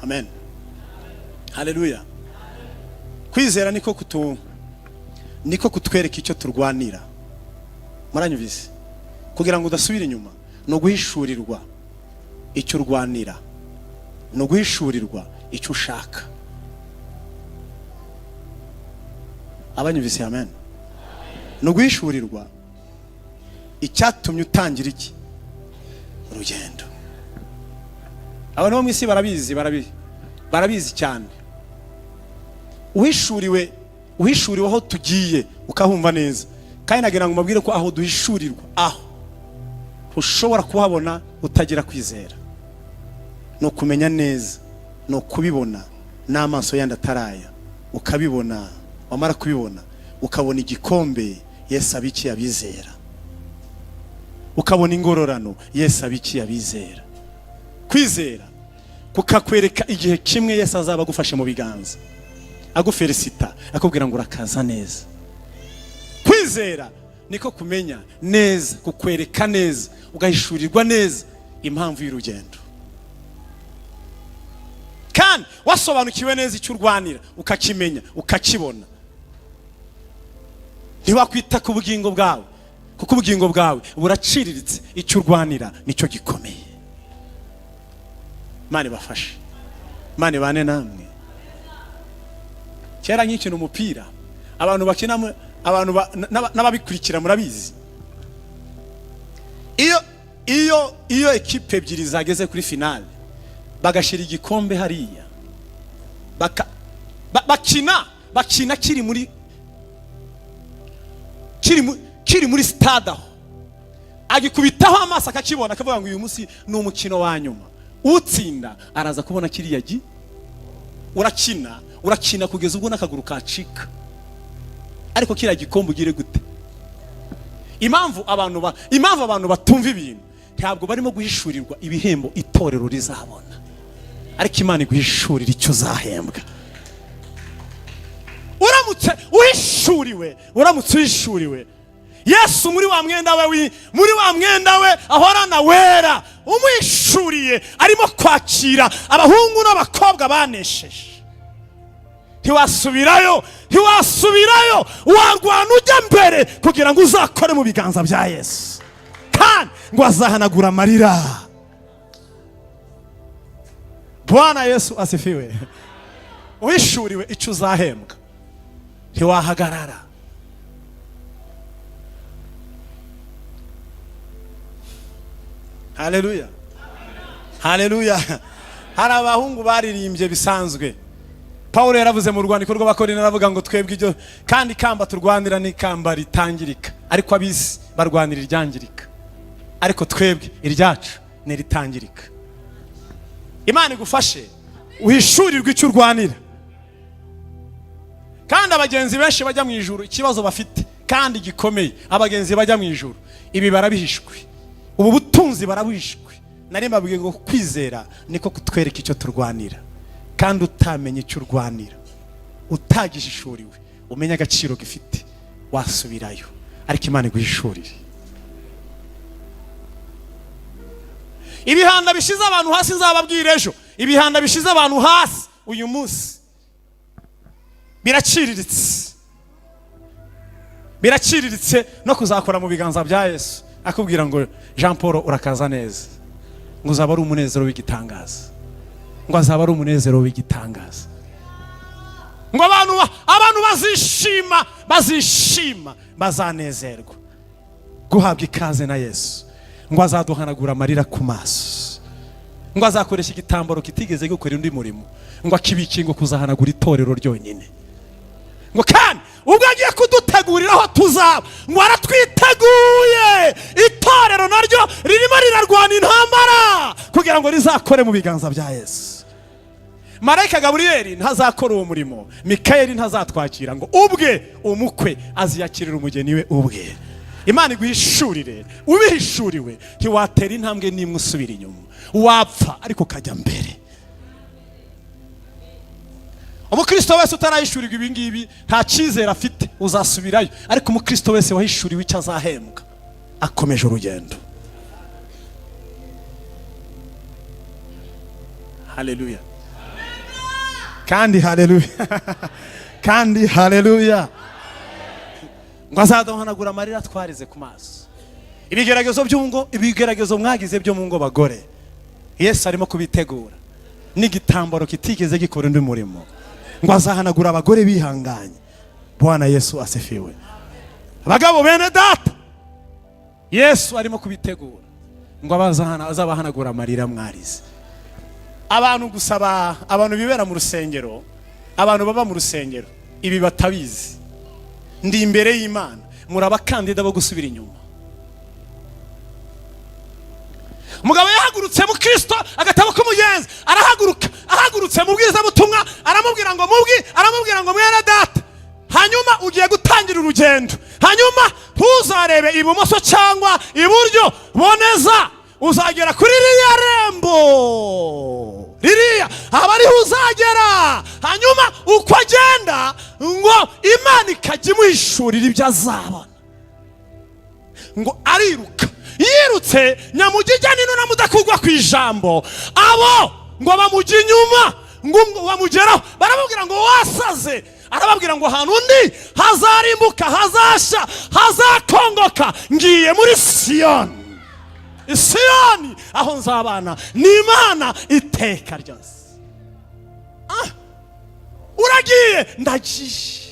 Amen. Haleluya. Kwizera niko kutwereka icyo turwanira. Muranyumvise? Kugira ngo udasubira inyuma no guhishurirwa icyo urwanira, no guhishurirwa icyo ushaka. Abanyumvise? Amen. No guhishurirwa icyatumye utangira iki urugendo. Abantu bo mu isi barabizi cyane. Uhishuriwe aho tugiye ukahumva neza. Kandi nagira ngo mabwire ko aho duhishurirwa, aho ushobora kuhabona utagira kwizera, no kumenya neza, no kubibona n'amaso yandi ataraya, ukabibona. Wamara kubibona ukabona igikombe Yesu abiki abizera, ukabona ingororano Yesu abiki abizera. Kwizera kukakwereka igihe kimwe Yesu azaba agufashe mu biganza, agufelicita, akubwira ngo urakaza neza. Kwizera niko kumenya neza, kukwereka neza, ugahishurirwa neza impamvu y'urugendo. Kandi wasobanukiwe neza icyo urwanira, ukakimenya, ukakibona. Ntiwakwita ku bugingo bwawe, kuko ubugingo bwawe buraciriritse. Icyo urwanira nicyo gikomeye. Mane bafashe, mane bane namwe. Kera nk'ikino umupira, abantu bakina, abantu n'ababikurikira murabizi. Iyo ekipe ebyiri zageze kuri finale, bagashira igikombe hariya, bakina kiri muri stade aho, agikubitaho amaso akakibona, akavuga ngo uyu munsi ni umukino wa nyuma. Utsinda araza kubona kiriya urakina kugeza ubwo nakaguru kacika. Ariko kiriya gikombe ugire gute? Impamvu abantu batumva ibintu, ntabwo barimo guhishurirwa ibihembo itorero rizabona, ariko Imana iguhishurira icyo uzahembwa. Uramutse uhishuriwe Yesu muri wa mwenda we ahorana wera, umwishuriye arimo kwakira abahungu n'abakobwa banesheje. Ntiwasubirayo, wagwana ujya mbere kugira ngo uzakore mu biganza bya Yesu, kandi ngo azahanagura amarira. Bwana Yesu asifiwe. Uhishuriwe icyo uzahembwa, ntiwahagarara. Haleluya. Haleluya. Hari abahungu baririmbye bisanzwe. Paulo yaravuze mu rwandiko rw'Abakorinto, aravuga ngo twebwe ibyo kandi kamba turwanira ni kamba ritangirika, ariko abisi barwanira iryangirika, ariko twebwe iryacu ni ritangirika. Imana igufashe uhishurirwe icyo urwanira. Kandi abagenzi benshi bajya mu ijuru, ikibazo bafite kandi gikomeye, abagenzi bajya mu ijuru ibi barabihishwe, ubu butunzi barabihishwe. Nari mbabwiye ngo kwizera niko kutwereka icyo turwanira. Kandi utamenye icyo urwanira, utagishishuriwe, umenya agaciro gifite, wasubirayo, ariko Imana iguhishurire. Ibihanda bishize abantu hasi, nzababwira ejo, ibihanda bishize abantu hasi uyu munsi biraciriritse no kuzakora mu biganza bya Yesu. Akubwira ngo Jean Paul urakaza neza, ngo uzaba ari umunezero w'igitangaza, ngo azaba ari umunezero w'igitangaza, ngo abantu bazishima bazanezerwa guhabwa ikaze na Yesu, ngo azaduhanagura amarira ku maso, ngo azakoresha igitambaro kitigeze gukora undi murimo, ngo akibikingo kuzahanagura itorero ryonyine, ngo kandi ubwo agiye kudutegurira aho tuzaba, ngo aratwiteguye. Itorero naryo ririmo rirarwana intambara kugira ngo rizakore mu biganza bya Yesu. Marayika Gaburiyeli ntazakora uwo murimo, Mikayeli ntazatwakira, ngo ubwe umukwe aziyakirira umugeni we ubwe. Imana iguhishurire, ubihishuriwe ntiwatera intambwe n'imwe usubira inyuma, wapfa ariko kajya mbere. Umukristo wese utarayishurirwa ibi ngibi nta cyizere afite, uzasubirayo. Ariko umukristo wese wahishuriwe icyo azahembwa, akomeje urugendo. Haleluya. kandi haleluya kandi haleluya. Ngo azaduhanagura amarira twarize ku maso. Ibigeragezo mwagize byo mu ngo bagore, Yesu arimo kubitegura n'igitambaro kitigeze gikora undi murimo. Ngo azahanagura abagore bihanganye. Bwana Yesu asifiwe. Abagabo bene data, Yesu arimo kubitegura ngo azabahanagura amarira mwarize. Abantu gusaba, abantu bibera mu rusengero, abantu baba mu rusengero, ibi batabizi, ndi imbere y'Imana murabakandida bo gusubira inyuma. Umugabo yahagurutse mu Kristo, agatabo k'umugenzi, ahagurutse mu bwiza butumwa, aramubwira ngo mwene data, hanyuma ugiye gutangira urugendo, hanyuma ntuzarebe ibumoso cyangwa iburyo, boneza uzagera kuri ririya rembo, ririya aba ariho uzagera. Hanyuma uko agenda ngo Imana ikajya imuhishurira ibyo azabona. Ngo ariruka, yirutse nyamugijya n'inuna mudakugwa ku ijambo, abo ngo bamujya inyuma, ngo bamugeraho, baramubwira ngo wasaze. Arababwira ngo ahantu undi hazarimbuka, hazasha, hazakongoka, ngiye muri Siyoni. Siyoni aho nzabana n'Imana iteka ryose. Uragiye? Ndagiye.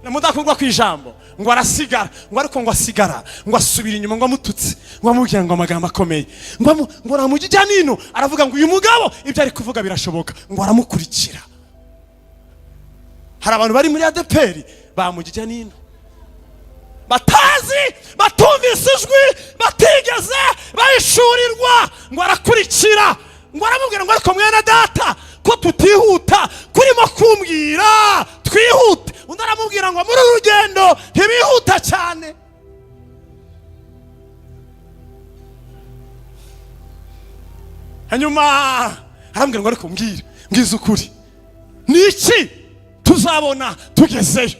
Namudakugwa ku ijambo, ngo arasigara, ngo ariko ngo asigara, ngo asubira inyuma, ngo amututse, ngo amubwira ngo amagambo akomeye, ngo aramujya nino, aravuga ngo uyu mugabo ibyo ari kuvuga birashoboka, ngo aramukurikira. Hari abantu bari muri ADPR bamujya nino, batazi, batumvise ijwi, batigeze bayishurirwa, ngo arakurikira, ngo aramubwira ngo ariko mwene data, ko tutihuta kurimo kumbwira twihute. Undi aramubwira ngo muri urugendo ntibihuta cyane. Hanyuma arambwira ngo ariko mbwiza ukuri, niki tuzabona tugezeyo?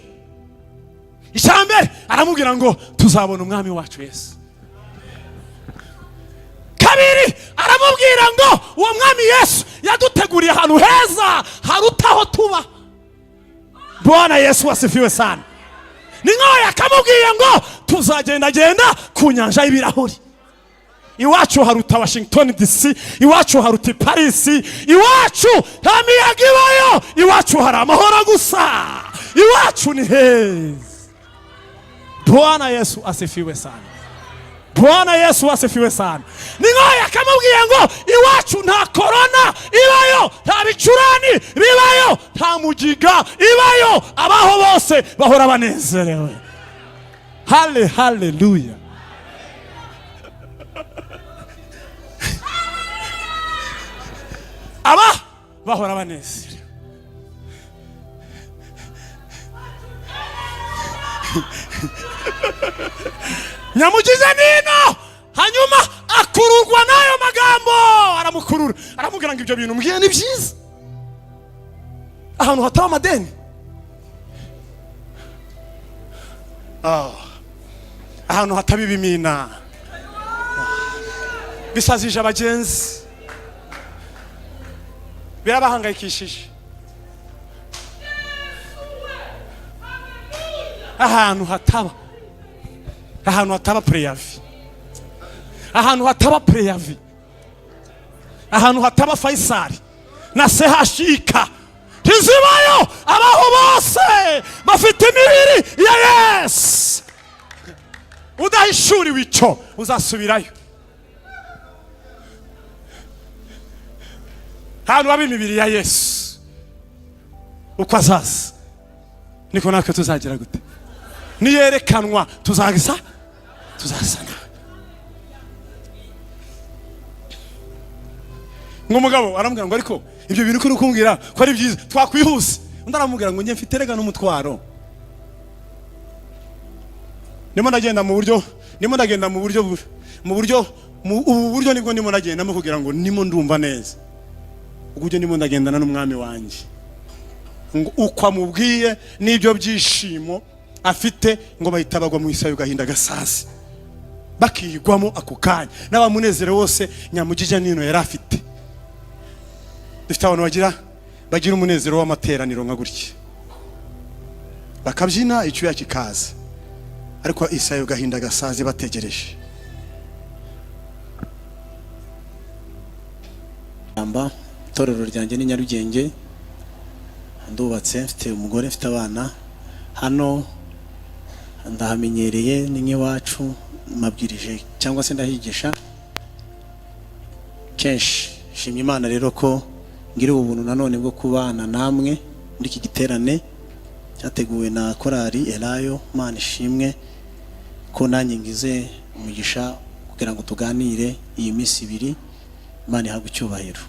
Icyambere aramubwira ngo tuzabona umwami wacu Yesu. Kabiri aramubwira ngo uwo mwami Yesu yaduteguriye ahantu heza harutaho tuba. Bwana Yesu asifiwe sana. Ni nkaho yakamubwiye ngo tuzagendagenda ku nyanja y'ibirahuri. Iwacu haruta Washington DC, iwacu haruta Paris, iwacu nta miyaga ibayo, iwacu hari amahoro gusa, iwacu ni heza. Bwana Yesu asifiwe sana. Bwana Yesu asifiwe sana. Ni nkaho yakamubwiye ngo iwacu nta korona ibayo, nta bicurani bibayo, nta mugiga ibayo, abaho bose bahora banezerewe. Haleluya. Aba bahora banezerewe. Nyamugize nino, hanyuma akururwa n'ayo magambo, aramukurura, aramubwira ngo ibyo bintu mbwiye ni byiza. Ahantu hataba amadeni, ahantu hataba ibimina bisazije abagenzi, birabahangayikishije. Ahantu hataba preyavi, ahantu hataba preyavi, ahantu hataba Faisal na CHIK ntizibayo, abaho bose bafite imibiri ya Yesu. Udahishuriwe icyo uzasubirayo. Ahantu haba imibiri ya Yesu, uko azaza niko natwe tuzagira gute? Niyerekanwa tuzasana. Ngumugabo aramubwira ngo ariko ibyo bintu kuri kumbwira ko ari byiza, twakwihuse. Undi aramubwira ngo njye mfite rega n'umutwaro, nimo ndagenda mu buryo nibwo nimo ndagenda mu kugira ngo nimo ndumva neza, ubwo nimo ndagendana n'umwami wanjye, ngo uko amubwiye n'ibyo byishimo afite, ngo bahita bagwa mu isayo gahinda gasasi, bakigwamo ako kanya n'abamunezero wose nyamugijya nino yari afite. Dufite abantu bagira bagira umunezero w'amateraniro nka gutya, bakabyina icyuya kikaza, ariko isayo gahinda gasaze bategereje. Amba torero ryanjye ni Nyarugenge, ndubatse, mfite umugore, mfite abana. Hano ndahamenyereye, ni nk'iwacu, mabwirije cyangwa se ndahigisha kenshi. Shimye Imana rero ko ngira ubuntu nanone bwo kubana namwe muri iki giterane cyateguwe na korali Elayo. Imana ishimwe ko nanjye ngize umugisha kugira ngo tuganire iyi minsi ibiri. Imana ihabwe icyubahiro,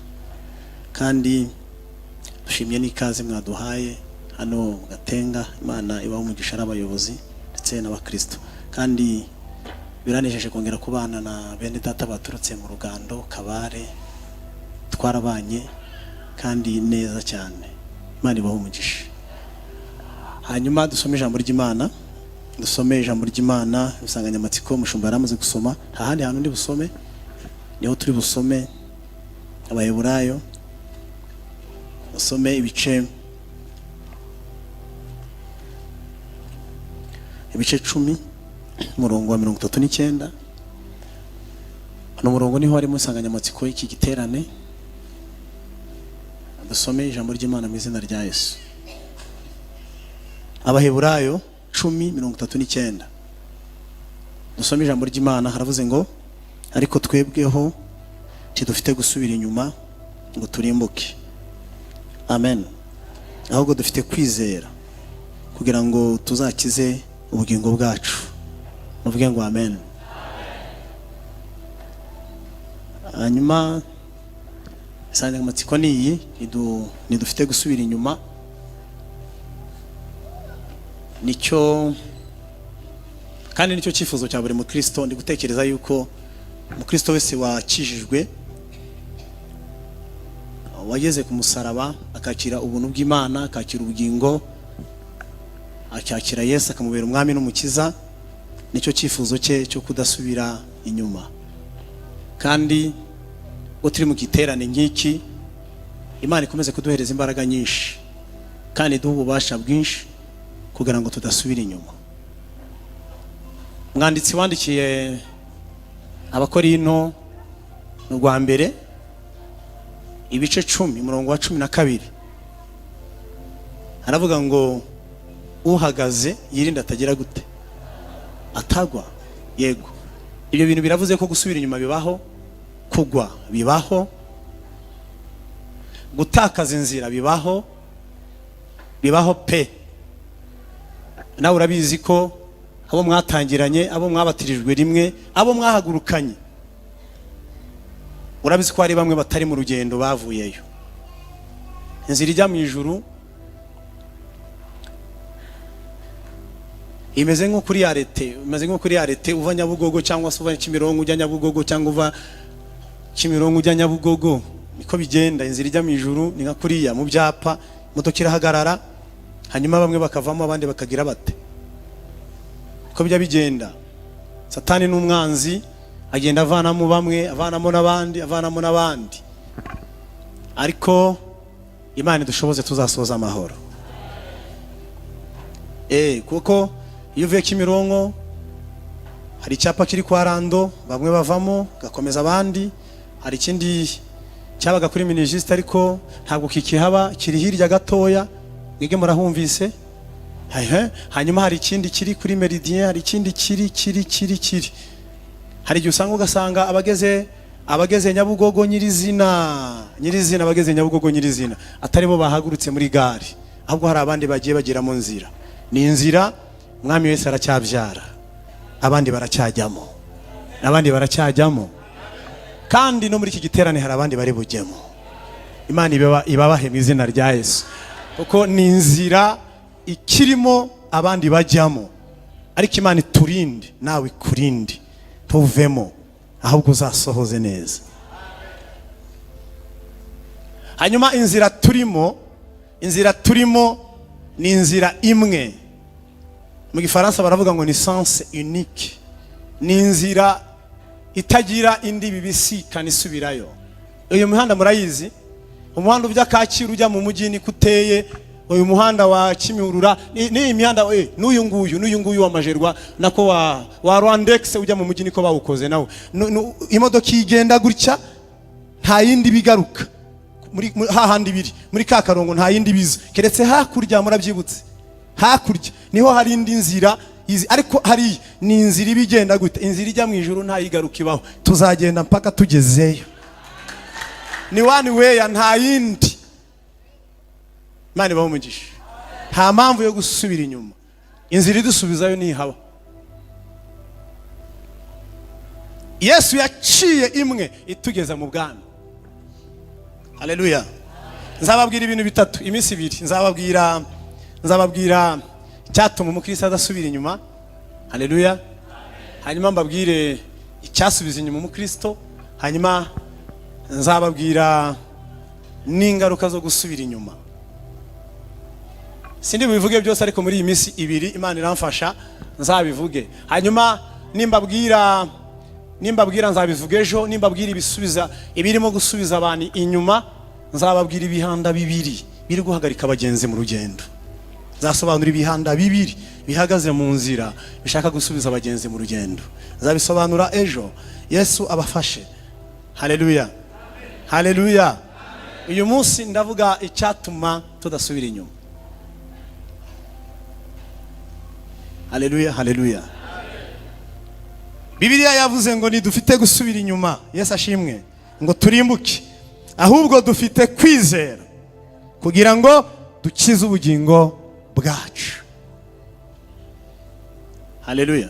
kandi dushimye n'ikaze mwaduhaye hano mu Gatenga. Imana ibaho umugisha n'abayobozi ndetse n'abakristo, kandi biranejeje kongera kubana na bene data baturutse mu Rugando, Kabare. Twarabanye kandi neza cyane. Imana ibaho umugisha. Hanyuma dusome ijambo ry'Imana, dusome ijambo ry'Imana. Insanganyamatsiko mushumba yaramaze gusoma, nta handi hantu ndi busome, niho turi busome. Abaheburayo usome ibice 10 umurongo wa 39. Hano umurongo niho harimo insanganyamatsiko y'iki giterane. Dusome ijambo ry'Imana mu izina rya Yesu. Abaheburayo 10:39. Dusome ijambo ry'Imana. Haravuze ngo ariko twebweho tidufite gusubira inyuma ngo turimbuke. Amen. Ahubwo dufite kwizera kugira ngo tuzakize ubugingo bwacu. Muvuge ngo amen. Hanyuma insanganyamatsiko ni iyi, nidufite gusubira inyuma. Nicyo kandi nicyo cyifuzo cya buri mukristo. Ndi gutekereza yuko umukristo wese wakijijwe, wageze ku musaraba, akakira ubuntu bw'Imana, akakira ubugingo, akakira Yesu akamubera umwami n'umukiza, nicyo cyifuzo cye cyo kudasubira inyuma. Kandi ngo turi mu giterane nk'iki, Imana ikomeze kuduhereza imbaraga nyinshi kandi duha ububasha bwinshi kugira ngo tudasubira inyuma. Umwanditsi wandikiye Abakorinto mu rwa mbere ibice 10 umurongo wa 12 aravuga ngo uhagaze yirinda atagira gute, atagwa. Yego, ibyo bintu biravuze ko gusubira inyuma bibaho, kugwa bibaho, gutakaza inzira bibaho pe. Nawe urabizi ko abo mwatangiranye, abo mwabatirijwe rimwe, abo mwahagurukanye, urabizi ko hari bamwe batari mu rugendo bavuyeyo. Inzira ijya mu ijuru imeze nko kuri arete, uva Nyabugogo cyangwa se uva Kimironko ujya Nyabugogo cyangwa uva Kimironko ujya Nyabugogo, niko bigenda. Inzira ijya mu ijuru ni nka kuriya mu byapa, imodoka irahagarara, hanyuma bamwe bakavamo abandi bakagira bate. Ko bijya bigenda. Satani n'umwanzi agenda avanamo bamwe, avanamo n'abandi, ariko Imana idushoboze tuzasoza amahoro. Kuko iyo uvuye Kimironko hari icyapa kiri kwa Rando, bamwe bavamo gakomeza abandi. Hari ikindi cyabaga kuri Minijiste ariko ntabwo kikihaba, kiri hirya gatoya, mwige murahumvise. Hanyuma hari ikindi kiri kuri Meridien, hari ikindi kiri. Hari igihe usanga ugasanga abageze Nyabugogo nyirizina abageze Nyabugogo nyirizina atari bo bahagurutse muri gare, ahubwo hari abandi bagiye bagira mu nzira. Ni inzira Umwami wese aracyabyara, abandi baracyajyamo, n'abandi baracyajyamo, kandi no muri iki giterane hari abandi bari bujyemo. Imana ibabahe mu izina rya Yesu, kuko ni inzira ikirimo abandi bajyamo, ariko Imana iturinde, nawe ikurinde tuvemo, ahubwo uzasohoze neza. Hanyuma inzira turimo ni inzira imwe. Mu Gifaransa baravuga ngo ni sens unique, ni inzira itagira indi bibisikana isubirayo. Iyo mihanda murayizi, umuhanda ujya Kacyiru ujya mu mujyi ni kuteye, uyu muhanda wa Kimihurura ni imihanda n'uyu nguyu wa Majerwa nako wa Rwandex ujya mu mujyi niko bawukoze nawe. Imodoka igenda gutya nta yindi bigaruka muri hahandi biri muri ka karongo, nta yindi biza keretse hakurya. Murabyibutse hakurya niho hari indi nzira ariko hari ni inzira ibigenda gute, inzira ijya mu ijuru nta yigaruka ibaho, tuzagenda mpaka tugezeyo. Ni one way, nta yindi. Mani bamugisha, nta mpamvu yo gusubira inyuma, inzira idusubizayo nihaba. Yesu yaciye imwe itugeza mu bwami. Haleluya. Nzababwira ibintu bitatu iminsi ibiri. Nzababwira icyatuma umukristo adasubira inyuma. Haleluya. Hanyuma mbabwire icyasubiza inyuma umukristo. Hanyuma nzababwira n'ingaruka zo gusubira inyuma. Sindi bivuge byose, ariko muri iyi minsi ibiri Imana iramfasha nzabivuge. Hanyuma nimbabwira nzabivuga ejo. Nimbabwira ibisubiza ibirimo gusubiza abantu inyuma, nzababwira ibihanda bibiri biri guhagarika abagenzi mu rugendo. Nzasobanura ibihanda bibiri bihagaze mu nzira bishaka gusubiza abagenzi mu rugendo. Nzabisobanura ejo. Yesu abafashe. Haleluya. Haleluya. Uyu munsi ndavuga icyatuma tudasubira inyuma. Haleluya. Haleluya. Bibiliya yavuze ngo nidufite gusubira inyuma, Yesu ashimwe, ngo turimbuke, ahubwo dufite kwizera kugira ngo dukize ubugingo bwacu. Haleluya.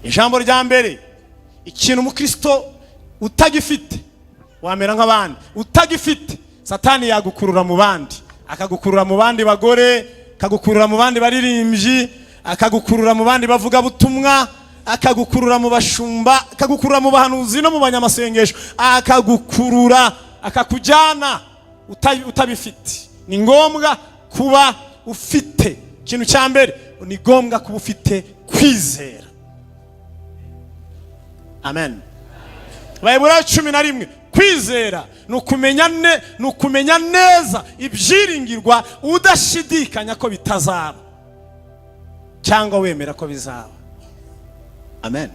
Ijambo rya mbere, ikintu umukristo utagifite wamera nk'abandi. Utagifite, Satani yagukurura mu bandi, akagukurura mu bandi bagore, akagukurura mu bandi baririmbyi, akagukurura mu bandi bavuga butumwa, akagukurura mu bashumba, akagukurura mu bahanuzi no mu banyamasengesho, akagukurura akakujyana utabifite. Ni ngombwa kuba ufite, ikintu cya mbere ni ngombwa kuba ufite kwizera. Amen. Bayibura 11, kwizera ni ukumenya neza ibyiringirwa udashidikanya ko bitazaba cyangwa wemera ko bizaba. Amen.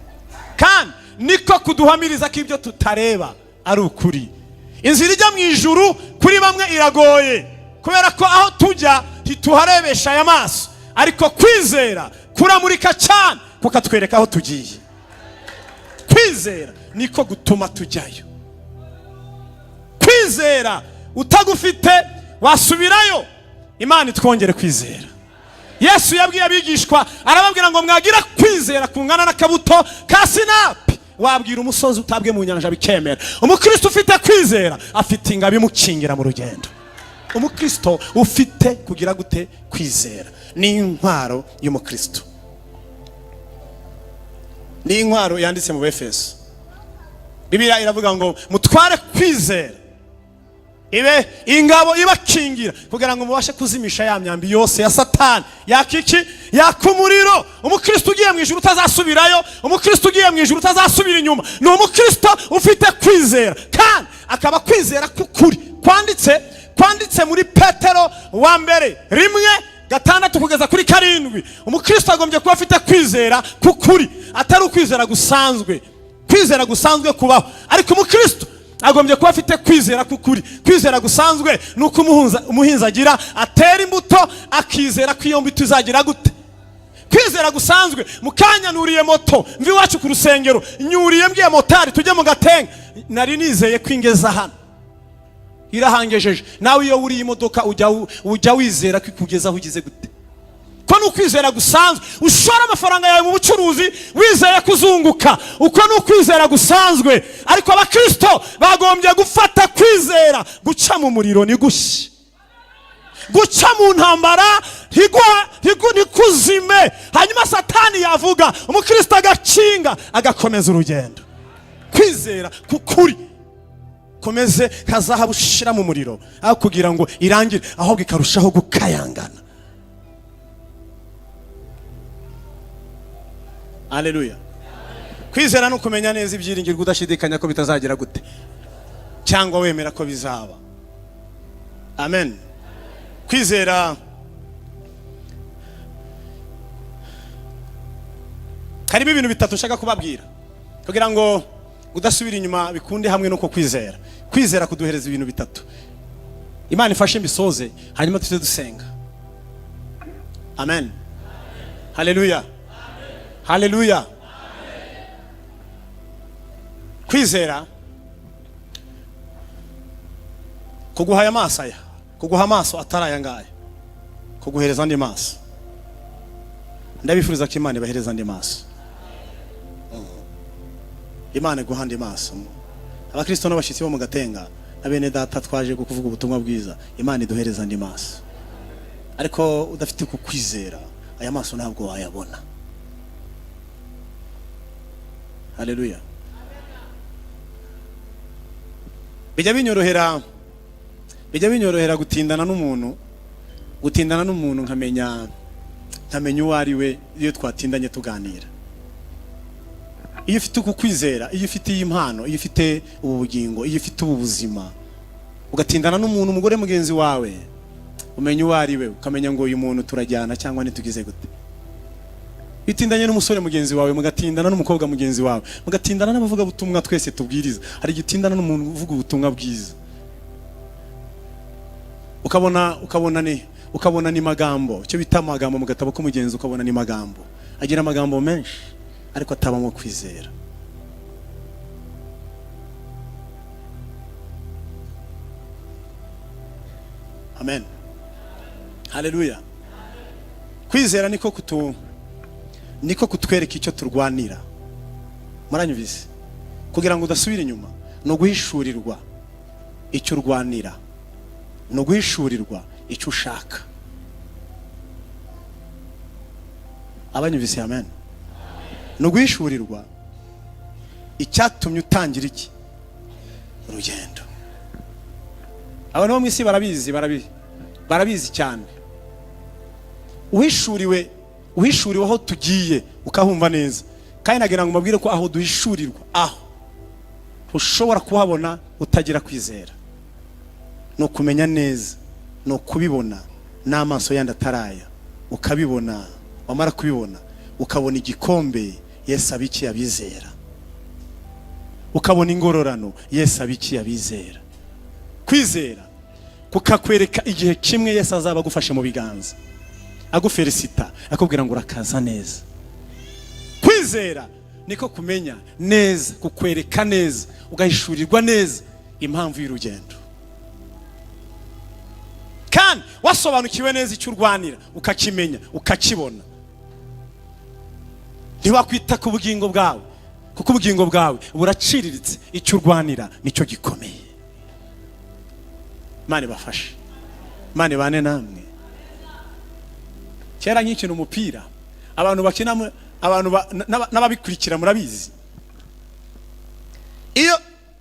Kandi niko kuduhamiriza ko ibyo tutareba ari ukuri. Inzira ijya mu ijuru kuri bamwe iragoye, kubera ko aho tujya ntituharebesha aya maso, ariko kwizera kuramurika cyane kukatwereka aho tugiye. Kwizera niko gutuma tujyayo. Kwizera utagufite wasubirayo. Imana itwongere kwizera. Yesu yabwiye abigishwa, arababwira ngo mwagira kwizera kungana n'akabuto ka sinapi, wabwira umusozi utabwe mu nyanja bikemera. Umukristo ufite kwizera afite ingabo imukingira mu rugendo. Umukristo ufite kugira gute? Kwizera ni intwaro y'umukristo. Ni intwaro yanditse mu Befeso. Bibiliya iravuga ngo mutware kwizera ibe ingabo ibakingira kugira ngo mubashe kuzimisha ya myambi yose ya Satani, yakiki yakumuriro. Umukristo ugiye mu ijuru utazasubirayo, umukristo ugiye mu ijuru utazasubira inyuma, ni umukristo ufite kwizera, kandi akaba kwizera kukuri. Kwanditse muri Petero wa mbere 1:6 kugeza kuri 7. Umukristo agombye kuba afite kwizera kukuri, atari ukwizera gusanzwe. Kwizera gusanzwe kubaho, ariko umukristo agombye kuba afite kwizera kukuri. Kwizera gusanzwe nuko umuhinzi agira atera imbuto akizera ko iyo mbuto izagira gute. Kwizera gusanzwe mukanya nuriye moto mvi wacu ku rusengero, nyuriye mbwiye motari tujye mu Gatenga, nari nizeye kwingeza hano irahangejeje. Nawe iyo uri imodoka ujya wizera ko ikugeza aho ugize gute. Ko nukwizera gusanzwe ushora amafaranga yawe mu bucuruzi wizeye kuzunguka, uko nukwizera gusanzwe. Ariko abakristo bagombye gufata kwizera, guca mu muriro ni gushya, guca mu ntambara ntikuzime. Hanyuma Satani yavuga, umukristo agakinga agakomeza urugendo. Kwizera kukuri komeze kazahabu shira mu muriro, aho kugira ngo irangire ahubwo ikarushaho gukayangana. Haleluya. Kwizera no kumenya neza ibyiringirwa udashidikanya ko bitazagira gute cyangwa wemera ko bizaba. amen. Kwizera harimo ibintu bitatu nshaka kubabwira kugira ngo udasubira inyuma bikunde hamwe nuko kwizera. Kwizera kuduhereza ibintu bitatu. Imana ifashe mbisoze hanyuma tujye dusenga. Amen. Haleluya. Haleluya. Kwizera kuguha amaso aya, kuguha amaso ataraya ngaya, kuguhereza andi maso. Ndabifuriza ko Imana ibahereza andi maso. Imana iguha andi maso. Abakristo n'abashitsi bo mu Gatenga na bene data twaje kuvuga ubutumwa bwiza, Imana iduhereza andi maso. Ariko udafite kukwizera aya maso ntabwo wayabona. Haleluya. Bijya binyorohera gutindana n'umuntu nkamenya uwo ari we iyo twatindanye tuganira. Iyo ufite ukukwizera, iyo ufite iyi impano, iyo ufite ubu bugingo, iyo ufite ubu buzima, ugatindana n'umuntu, umugore mugenzi wawe, umenya uwo ari we, ukamenya ngo uyu muntu turajyana cyangwa ntitugize gute. Bitindanye n'umusore mugenzi wawe, mugatindana n'umukobwa mugenzi wawe, mugatindana n'abavuga ubutumwa twese tubwiriza. Hari gitindana n'umuntu uvuga ubutumwa bwiza. Ukabona ni magambo, cyo bita magambo mu gatabo k'umugenzi, ukabona ni magambo. Agira amagambo menshi ariko atabamo kwizera. Amen. Haleluya. Kwizera niko kutwereka icyo turwanira. Muranyumvise? Kugira ngo udasubira inyuma no guhishurirwa icyo urwanira, no guhishurirwa icyo ushaka. Abanyumvise? Amen. No guhishurirwa icyatumye utangira iki urugendo. Abantu bo mu isi barabizi cyane. Uhishuriwe aho tugiye ukahumva neza. Kandi nagira ngo mabwire ko aho duhishurirwa, aho ushobora kuhabona utagira kwizera, no kumenya neza, no kubibona n'amaso yandi ataraya, ukabibona. Wamara kubibona ukabona igikombe Yesu abiki abizera, ukabona ingororano Yesu abiki abizera. Kwizera kukakwereka igihe kimwe Yesu azaba agufashe mu biganza, agufelicita, akubwira ngo urakaza neza. Kwizera niko kumenya neza, kukwereka neza, ugahishurirwa neza impamvu y'urugendo. Kandi wasobanukiwe neza icyo urwanira, ukakimenya, ukakibona. Ntiwakwita ku bugingo bwawe, kuko ubugingo bwawe buraciriritse. Icyo urwanira nicyo gikomeye. Imana ibafashe, Imana ibane namwe. Kera nk'ikina umupira, abantu bakina, abantu n'ababikurikira murabizi.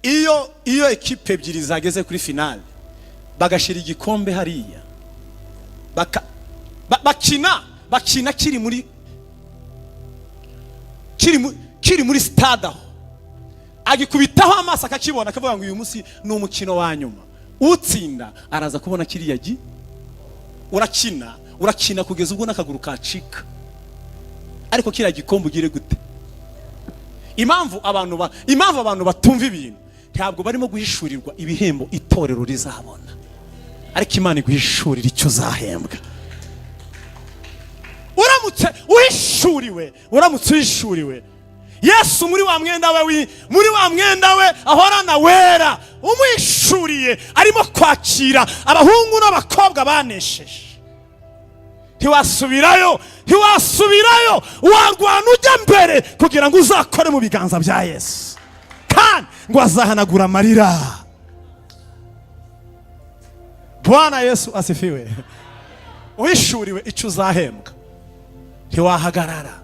Iyo ekipe ebyiri zageze kuri finale, bagashira igikombe hariya, bakina kiri muri stade aho, agikubitaho amaso akakibona, akavuga ngo uyu munsi ni umukino wa nyuma. Utsinda araza kubona kiriya urakina kugeza ubwo n'akaguru kacika. Ariko kiriya gikombe ugire gute? Impamvu abantu batumva ibintu, ntabwo barimo guhishurirwa ibihembo itorero rizabona, ariko Imana iguhishurira icyo uzahembwa. Uramutse uhishuriwe Yesu muri wa mwenda we ahorana wera, umwishuriye arimo kwakira abahungu n'abakobwa banesheje. Ntiwasubirayo, warwana ujya mbere kugira ngo uzakore mu biganza bya Yesu, kandi ngo azahanagura amarira. Bwana Yesu asifiwe. Uhishuriwe icyo uzahembwa, ntiwahagarara.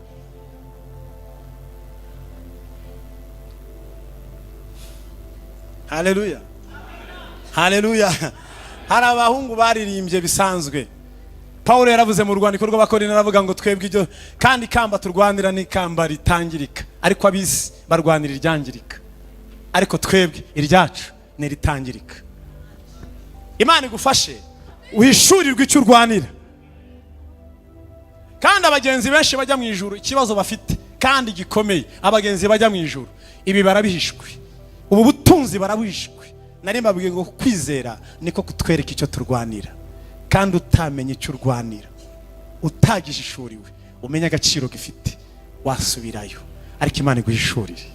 Haleluya. Haleluya. Hari abahungu baririmbye bisanzwe. Paulo yaravuze mu rwandiko rw'Abakorinto, aravuga ngo twebwe ibyo kandi kamba turwanira ni kamba ritangirika, ariko abisi barwanira iryangirika, ariko twebwe iryacu ni ritangirika. Imana igufashe uhishurirwe icyo urwanira. Kandi abagenzi benshi bajya mu ijuru ikibazo bafite kandi gikomeye, abagenzi bajya mu ijuru ibi barabihishwe, ubu butunzi barabihishwe. Nari mbabwiye ngo kwizera niko kutwereka icyo turwanira, kandi utamenye icyo urwanira, utagishishuriwe, umenya agaciro gifite, wasubirayo. Ariko Imana iguhishurire.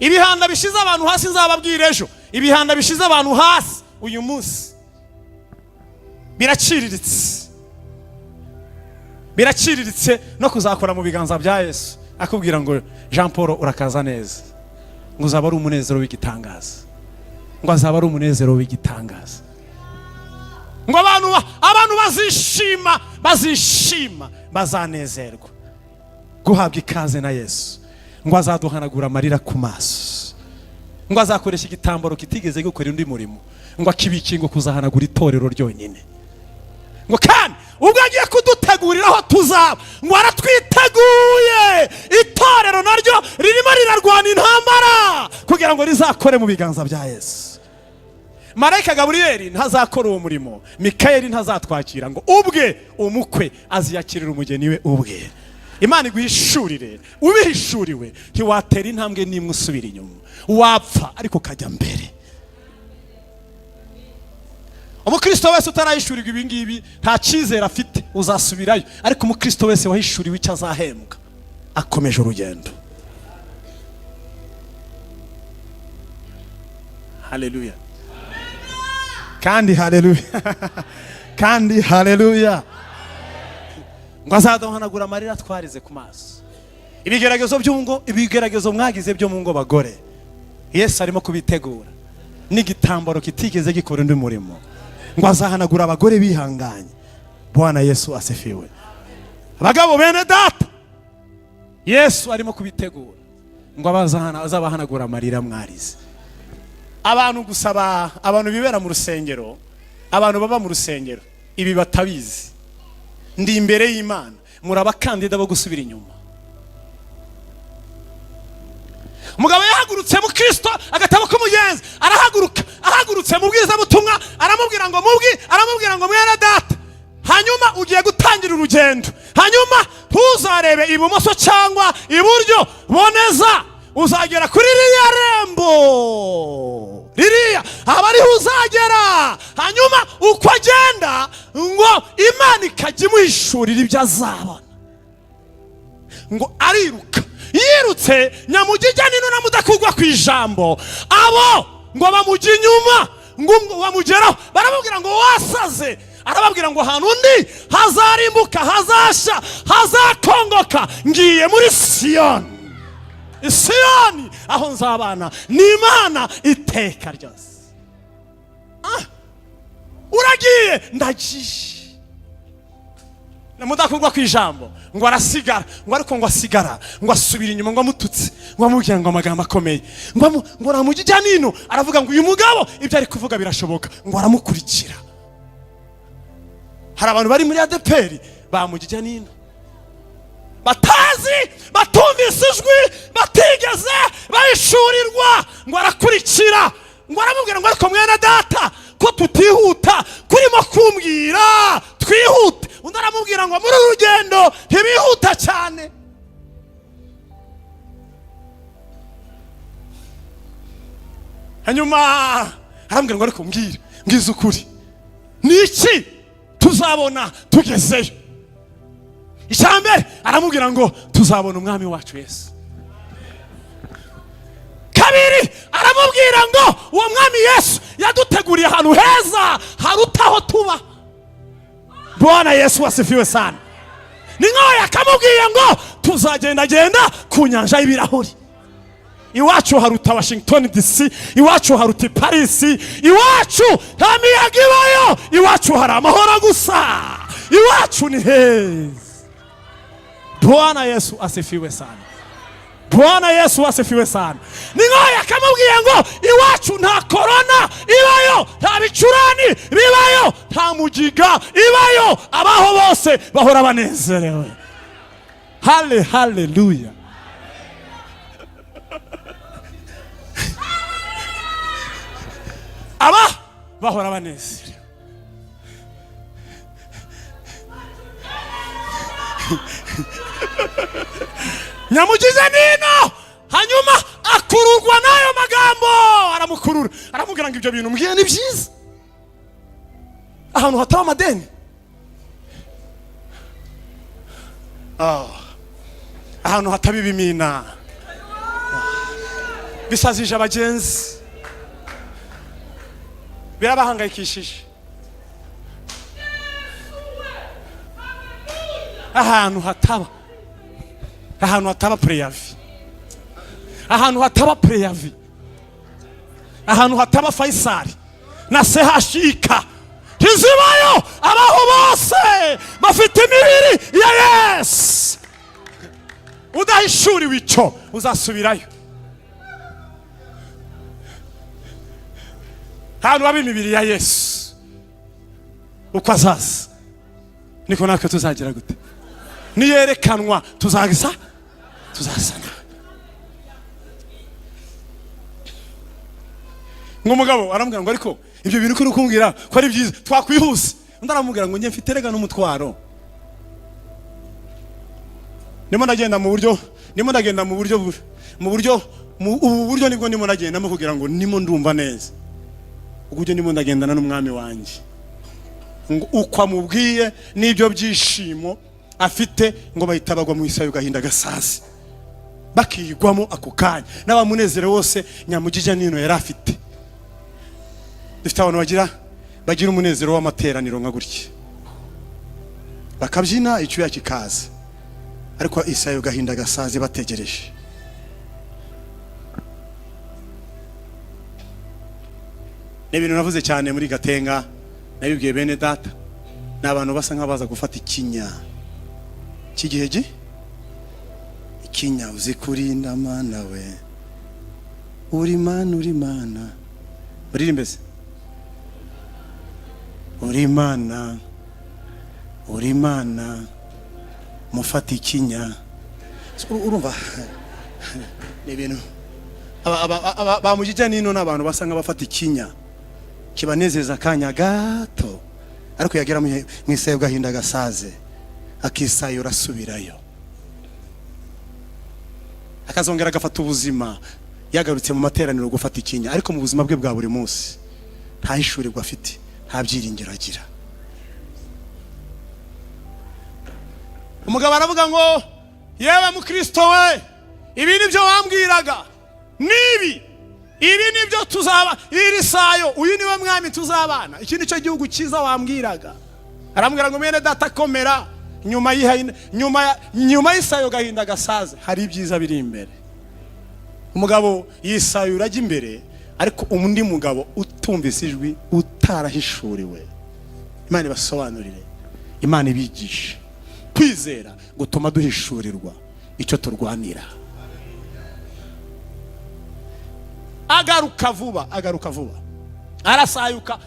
Ibihanda bishize abantu hasi, nzababwira ejo, ibihanda bishize abantu hasi uyu munsi biraciriritse no kuzakora mu biganza bya Yesu. Akubwira ngo Jean Paul urakaza neza, ngo uzaba ari umunezero w'igitangaza, ngo azaba ari umunezero w'igitangaza, ngo abantu bazishima bazanezerwa guhabwa ikaze na Yesu, ngo azaduhanagura amarira ku maso, ngo azakoresha igitambaro kitigeze gukora undi murimo, ngo akibikingo kuzahanagura itorero ryonyine, ngo kandi ubwo agiye kudutegurira aho tuzaba, ngo aratwiteguye. Itorero naryo ririmo rirarwana intambara kugira ngo rizakore mu biganza bya Yesu. Marayika Gaburiyeli ntazakora uwo murimo, Mikayeli ntazatwakira, ngo ubwe umukwe aziyakirira umugeni we ubwe. Imana iguhishurire, ubihishuriwe ntiwatera intambwe n'imwe usubira inyuma, wapfa ariko kajya mbere. Umukristo wese utarayishurirwa ibi ngibi nta cyizere afite, uzasubirayo. Ariko umukristo wese wahishuriwe icyo azahembwa akomeje urugendo. Haleluya, kandi haleluya, kandi haleluya. Ngo azaduhanagura amarira twarize ku maso. Ibigeragezo mwagize byo mu ngo bagore, Yesu arimo kubitegura n'igitambaro kitigeze gikora undi murimo, ngo azahanagura abagore bihanganye. Bwana Yesu asifiwe. Abagabo bene data, Yesu arimo kubitegura ngo azabahanagura amarira mwarize. Abantu gusaba, abantu bibera mu rusengero, abantu baba mu rusengero ibi batabizi, ndi imbere y'Imana muri abakandida bo gusubira inyuma. Umugabo yahagurutse mu Kristo, agatabo k'umugenzi arahaguruka, ahagurutse mu bwiza butumwa aramubwira ngo mwene data, hanyuma ugiye gutangira urugendo, hanyuma ntuzarebe ibumoso cyangwa iburyo, boneza uzagera kuri ririya rembo, ririya aba ariho uzagera. Hanyuma uko agenda ngo Imana ikajya imuhishurira ibyo azabona, ngo ariruka. Yirutse nyamugijya n'inuna mudakugwa ku ijambo, abo ngo bamujya inyuma, ngo bamugeraho baramubwira ngo wasaze. Arababwira ngo ahantu undi hazarimbuka, hazasha, hazakongoka, ngiye muri Siyoni. Siyoni aho nzabana n'Imana iteka ryose. Uragiye, ndagiye. Namudakugwa ku ijambo, ngo arasigara, ngo ariko ngo asigara, ngo asubira inyuma, ngo amututse, ngo amubwira ngo amagambo akomeye, ngo aramujya nino, aravuga ngo uyu mugabo ibyo ari kuvuga birashoboka, ngo aramukurikira. Hari abantu bari muri ADPR bamujya nino, batazi, batumvise ijwi, batigeze bayishurirwa, ngo arakurikira, ngo aramubwira ngo ariko mwene data, ko tutihuta kurimo kumbwira twihute. Undi aramubwira ngo muri urugendo ntibihuta cyane. Hanyuma arambwira ngo ariko mbwiza ukuri, niki tuzabona tugezeyo? Icyambere aramubwira ngo tuzabona umwami wacu Yesu. Kabiri aramubwira ngo uwo mwami Yesu yaduteguriye ahantu heza harutaho tuba. Bwana Yesu asifiwe sana. Ni nkaho yakamubwiye ngo tuzagendagenda ku nyanja y'ibirahuri. Iwacu haruta Washington DC, iwacu haruta Paris, iwacu nta miyaga ibayo, iwacu hari amahoro gusa, iwacu ni heza. Bwana Yesu asifiwe sana. Bwana Yesu asifiwe sana. Ni nkaho yakamubwiye ngo iwacu nta korona ibayo, nta bicurani bibayo, nta mugiga ibayo, abaho bose bahora banezerewe. Haleluya. bahora banezerewe. Nyamugize nino, hanyuma akururwa n'ayo magambo, aramukurura, aramubwira ngo ibyo bintu mbwiye ni byiza. Ahantu hataba amadeni, ahantu hataba ibimina bisazije abagenzi, birabahangayikishije. Ahantu hataba preyavi, ahantu hataba preyavi, ahantu hataba Faisal na CHUK, ntizibayo abaho bose bafite imibiri ya Yesu. Udahishuriwe icyo uzasubirayo. Ahantu haba imibiri ya Yesu, uko azaza niko natwe tuzagira gute, niyerekanwa tuzasana. Ng'umugabo aramubwira ngo ariko ibyo bintu kuri kumbwira ko ari byiza twakwihuse. Undi aramubwira ngo njye mfite rega n'umutwaro, nimo ndagenda mu buryo nibwo nimo ndagenda mu kugira ngo nimo ndumva neza, ubwo nimo ndagendana n'umwami wanjye, uko amubwiye n'ibyo byishimo afite ngo bahita bagwa mu isayo gahinda gasazi, bakigwamo ako kanya n'abamunezero wose Nyamugije nino yari afite. Dufite abantu bagira umunezero w'amateraniro nka gutya, bakabyina icyuya kikaza, ariko isayo gahinda gasazi bategereje. N'ibintu navuze cyane muri Gatenga, nabibwiye bene data, n'abantu basa nk'abaza gufata ikinya cy'igihe ikinya, uzi kurinda mana we, uri mana urimbese, uri mana mufata ikinya. Urumva n'ibintu bamugije nino n'abantu basa nk'abafata ikinya kibanezeza akanya gato, ariko yagera mu isayo gahinda gasaze akisayo rasubirayo, akazongera agafata ubuzima yagarutse mu materaniro gufata ikinya, ariko mu buzima bwe bwa buri munsi nta hishurirwa afite, nta byiringiro agira. Umugabo aravuga ngo yewe mukristo we, ibi nibyo wambwiraga, ibi nibyo tuzaba, iri sayo uyu niwe mwami tuzabana, iki nicyo gihugu cyiza wambwiraga. Arambwira ngo mene data komera, nyuma y'isayo gahinda gasaze hari ibyiza biri imbere. Umugabo yisayo urajya imbere, ariko undi mugabo utumvise ijwi, utarahishuriwe. Imana ibasobanurire, Imana ibigishe kwizera gutuma duhishurirwa icyo turwanira. Agaruka vuba, arasayuka,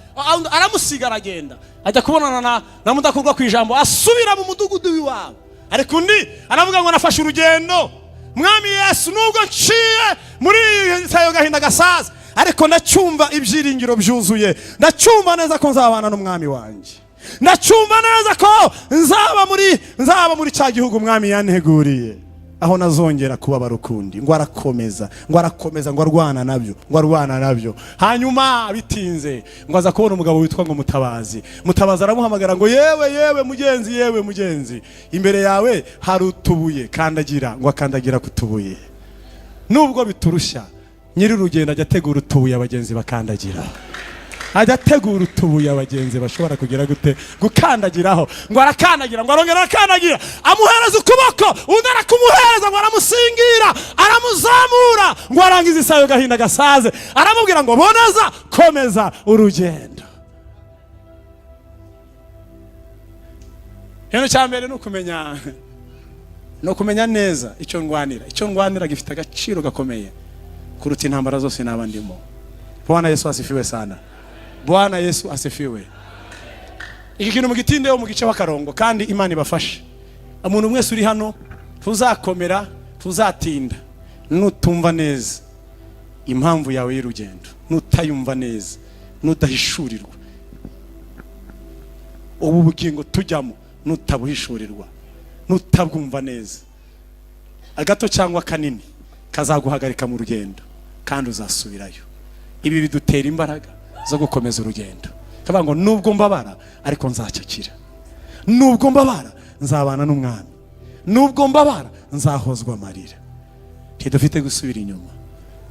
aramusiga aragenda, ajya kubonana na mudakurwa ku ijambo, asubira mu mudugudu w'iwabo. Ariko undi aravuga ngo nafashe urugendo, mwami Yesu, nubwo nciye muri isayo gahinda gasaza, ariko ndacyumva ibyiringiro byuzuye, ndacyumva neza ko nzabana n'umwami wanjye, ndacyumva neza ko nzaba muri cya gihugu umwami yanteguriye, aho nazongera kuba barukundi. Ngo arakomeza, ngo arwana nabyo. Hanyuma bitinze ngo aza kubona umugabo witwa ngo Mutabazi. Aramuhamagara ngo yewe mugenzi, imbere yawe hari utubuye, kandagira. Ngo akandagira ku tubuye. Nubwo biturushya, nyiri urugendo ajya ategura utubuye abagenzi bakandagira, ajya ategura utubuye abagenzi bashobora kugira gute gukandagiraho. Ngo arakandagira, ngo arongera arakandagira, amuhereza ukuboko, undi arakumuhereza, ngo aramusingira, aramuzamura, ngo arangiza isayo gahinda gasaze, aramubwira ngo boneza, komeza urugendo. Hino cyambere no kumenya neza icyo ndwanira gifite agaciro gakomeye kuruta intambara zose nabandimo. Bwana Yesu asifiwe sana. Bwana Yesu asifiwe. Iki kintu mugitindeho mu gice w'akarongo, kandi Imana ibafashe. Umuntu mwese uri hano tuzakomera, tuzatinda nutumva neza impamvu yawe y'urugendo, nutayumva neza nudahishurirwa, ubu bugingo tujyamo nutabuhishurirwa, nutabwumva neza, agato cyangwa kanini kazaguhagarika mu rugendo kandi uzasubirayo. Ibi bidutera imbaraga zo gukomeza urugendo. Kavuga ngo nubwo mbabara ariko nzacyakira, nubwo mbabara nzabana n'umwami, nubwo mbabara nzahozwa amarira. Ntidufite gusubira inyuma,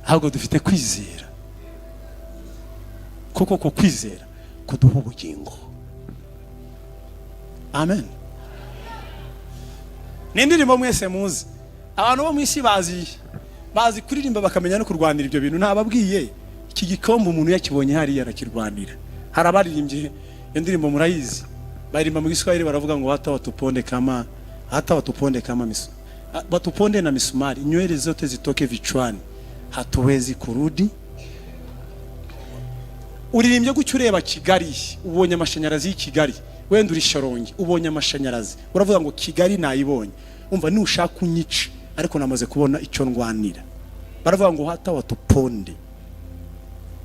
ahubwo dufite kwizera, kuko ko kwizera kuduha ubugingo. Amen. N'indirimbo mwese muzi, abantu bo mu isi bazi kuririmba bakamenya no kurwanira ibyo bintu. Ntababwiye iki gikombe umuntu yakibonye hari yarakirwanira. Harabaririmbye iyo ndirimbo murayizi, baririmba mu Giswahili baravuga ngo hata watuponde kama watuponde na misumari, nywele zote zitoke vichwani, hatuwezi kurudi. Uririmbye gucyo ureba Kigali, ubonye amashanyarazi y'Kigali, wenda uri Sharongi ubonye amashanyarazi, uravuga ngo Kigali nayibonye. Umva ni ushaka kunyica, ariko namaze kubona icyo ndwanira. Baravuga ngo hata watuponde,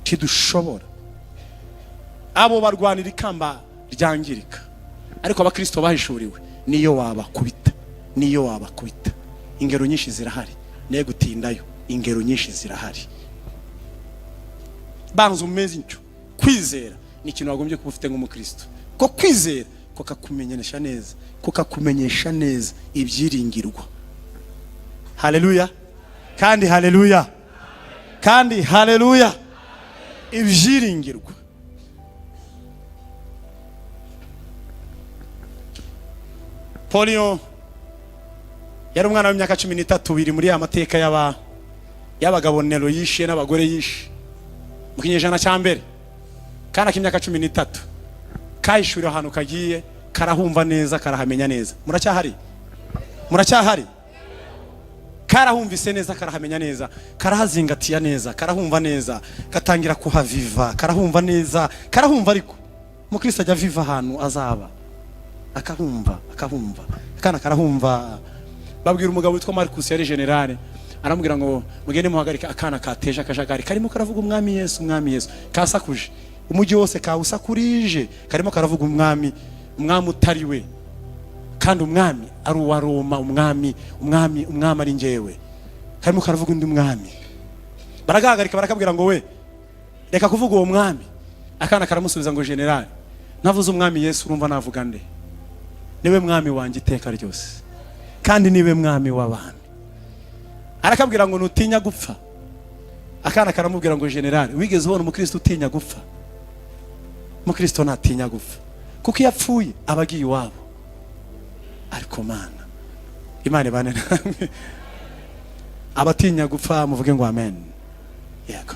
tidushobora. Abo barwanira ikamba ryangirika, ariko abakristo bahishuriwe niyo wabakubita, niyo wabakubita. Ingero nyinshi zirahari, ne gutindayo, ingero nyinshi zirahari. Banza umeze icyo kwizera ni ikintu wagombye kuba ufite nk'umukristo, ko kwizera ko kakumenyesha neza, ko kakumenyesha neza ibyiringirwa. Haleluya kandi haleluya kandi haleluya. Ibyiringirwa. Polio yari umwana w'imyaka 13, biri muri amateka y'abagabo Nero yishe n'abagore yishe mu kinyejana cya mbere. Kana k'imyaka 13 kayishura ahantu kagiye karahumva neza, karahamenya neza. Muracyahari? Karahumvise neza, karahamenya neza, karahazingatiya neza, karahumva neza, gatangira kuhaviva, karahumva neza, karahumva. Ariko mukristo ajya viva ahantu azaba, akahumva. Kana karahumva. Babwira umugabo witwa Marcus yari generale, aramubwira ngo mugende muhagarika akana kateje akajagari karimo karavuga umwami Yesu, umwami Yesu. Kasakuje umujyi wose kawusakurije, karimo karavuga umwami utari we, kandi umwami ari uwa Roma. umwami ari njyewe, karimo karavuga undi mwami. Baragahagarika barakabwira ngo we reka kuvuga uwo mwami. Akana karamusubiza ngo generale, navuze umwami Yesu, urumva navuga nde? Niwe mwami wanjye iteka ryose, kandi niwe mwami w'abami. Arakabwira ngo nutinya gupfa. Akana karamubwira ngo generale, wigeze ubona umukristo utinya gupfa? Umukristo ntatinya gupfa, kuko iyo apfuye abagiye iwabo. Ariko Imana ibane namwe. Abatinya gupfa muvuge ngo amen. Yego.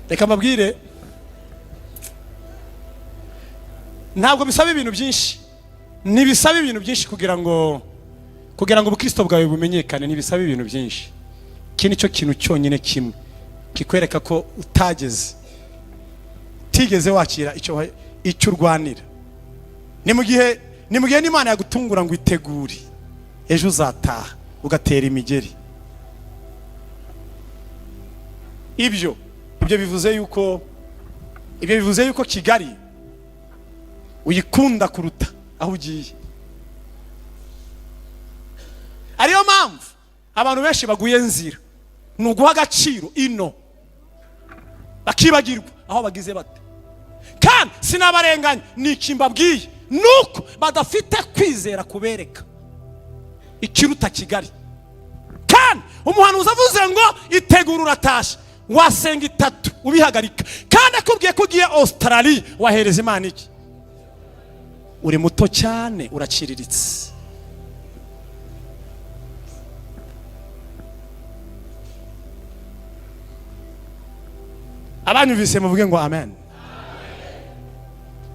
Reka mbabwire, ntabwo bisaba ibintu byinshi, ntibisaba ibintu byinshi kugira ngo ubukristo bwawe bumenyekane. Ntibisaba ibintu byinshi. Iki nicyo kintu cyonyine kimwe kikwereka ko utigeze wakira icyo urwanira. Ni mu gihe n'Imana yagutungura ngo itegure, ejo uzataha ugatera imigeri. Ibyo bivuze yuko Kigali uyikunda kuruta aho ugiye. Ariyo mpamvu abantu benshi baguye nzira, nuguha agaciro ino bakibagirwa aho bagize bate. Kandi sinabarenganya, nikimbabwiye nuko badafite kwizera kubereka ikiruta Kigali. Kandi umuhanuzi avuze ngo itegura uratasha, wasenga 3 ubihagarika. Kandi akubwiye ko ugiye Australia, wahereza Imana iki? Uri muto cyane, uraciriritse. Abanyumvise muvuge ngo amen.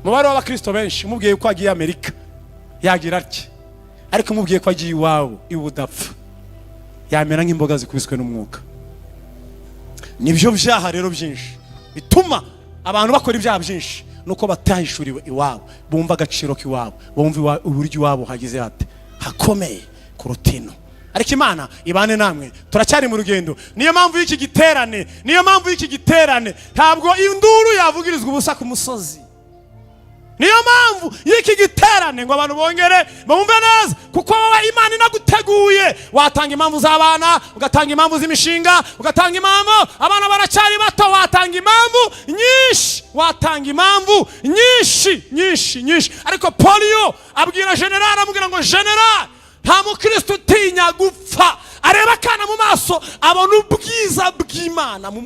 Mubare w'abakristo benshi umubwiye ko agiye Amerika yagira ati, ariko umubwiye ko agiye iwawe ibudapfa yamera nk'imboga zikubiswe n'umwuka. Nibyo byaha rero byinshi bituma abantu bakora ibyaha byinshi, nuko batahishuriwe iwabo, bumva agaciro k'iwabo, bumva uburyo iwabo hagize hate hakomeye ku rutino. Ariko Imana ibane namwe, turacyari mu rugendo. Niyo mpamvu y'iki giterane, ntabwo induru yavugirizwa ubusa ku musozi. Niyo mpamvu y'iki giterane ngo abantu bongere bumve neza, kuko wowe Imana inaguteguye. Watanga impamvu z'abana, ugatanga impamvu z'imishinga, ugatanga impamvu abana baracyari bato, watanga impamvu nyinshi. Ariko Paulo abwira general, amubwira ngo general, nta mukristo utinya gupfa. Areba akana mu maso, abona ubwiza bw'Imana mu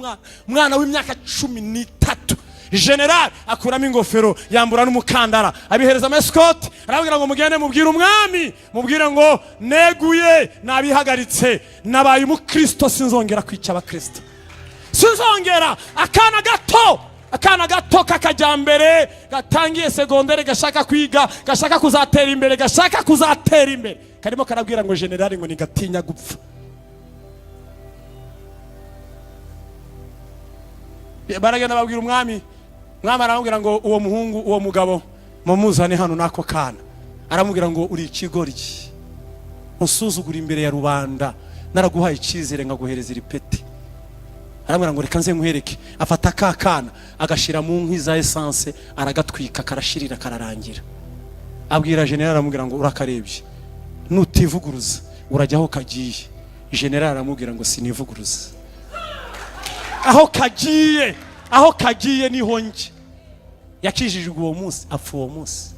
mwana w'imyaka 13. General akuramo ingofero, yambura n'umukandara, abihereza amascot, arabwira ngo mugende mubwire umwami, mubwire ngo neguye nabihagaritse, nabaye umukristo, sinzongera kwica abakristo, sinzongera. Akana gato kakajyambere, gatangiye segondere, gashaka kwiga, gashaka kuzatera imbere, karimo karabwira ngo general ngo nigatinya gupfa. Baragenda babwira umwami aramubwira ngo uwo muhungu, uwo mugabo mumuzane hano nako kana. Aramubwira ngo uri ikigoryi, usuzugura imbere ya rubanda, naraguhaye icyizere ngaguhereza iripeti. Aramubwira ngo reka nze nkuhereke. Afata akana agashira mu nkwi za essence, aragatwika, karashirira, kararangira. Abwira general, aramubwira ngo urakarebye, nutivuguruza urajyaho kagiye. General aramubwira ngo sinivuguruza, aho kagiye niho nje. Yakijijwe uwo munsi, apfa uwo munsi.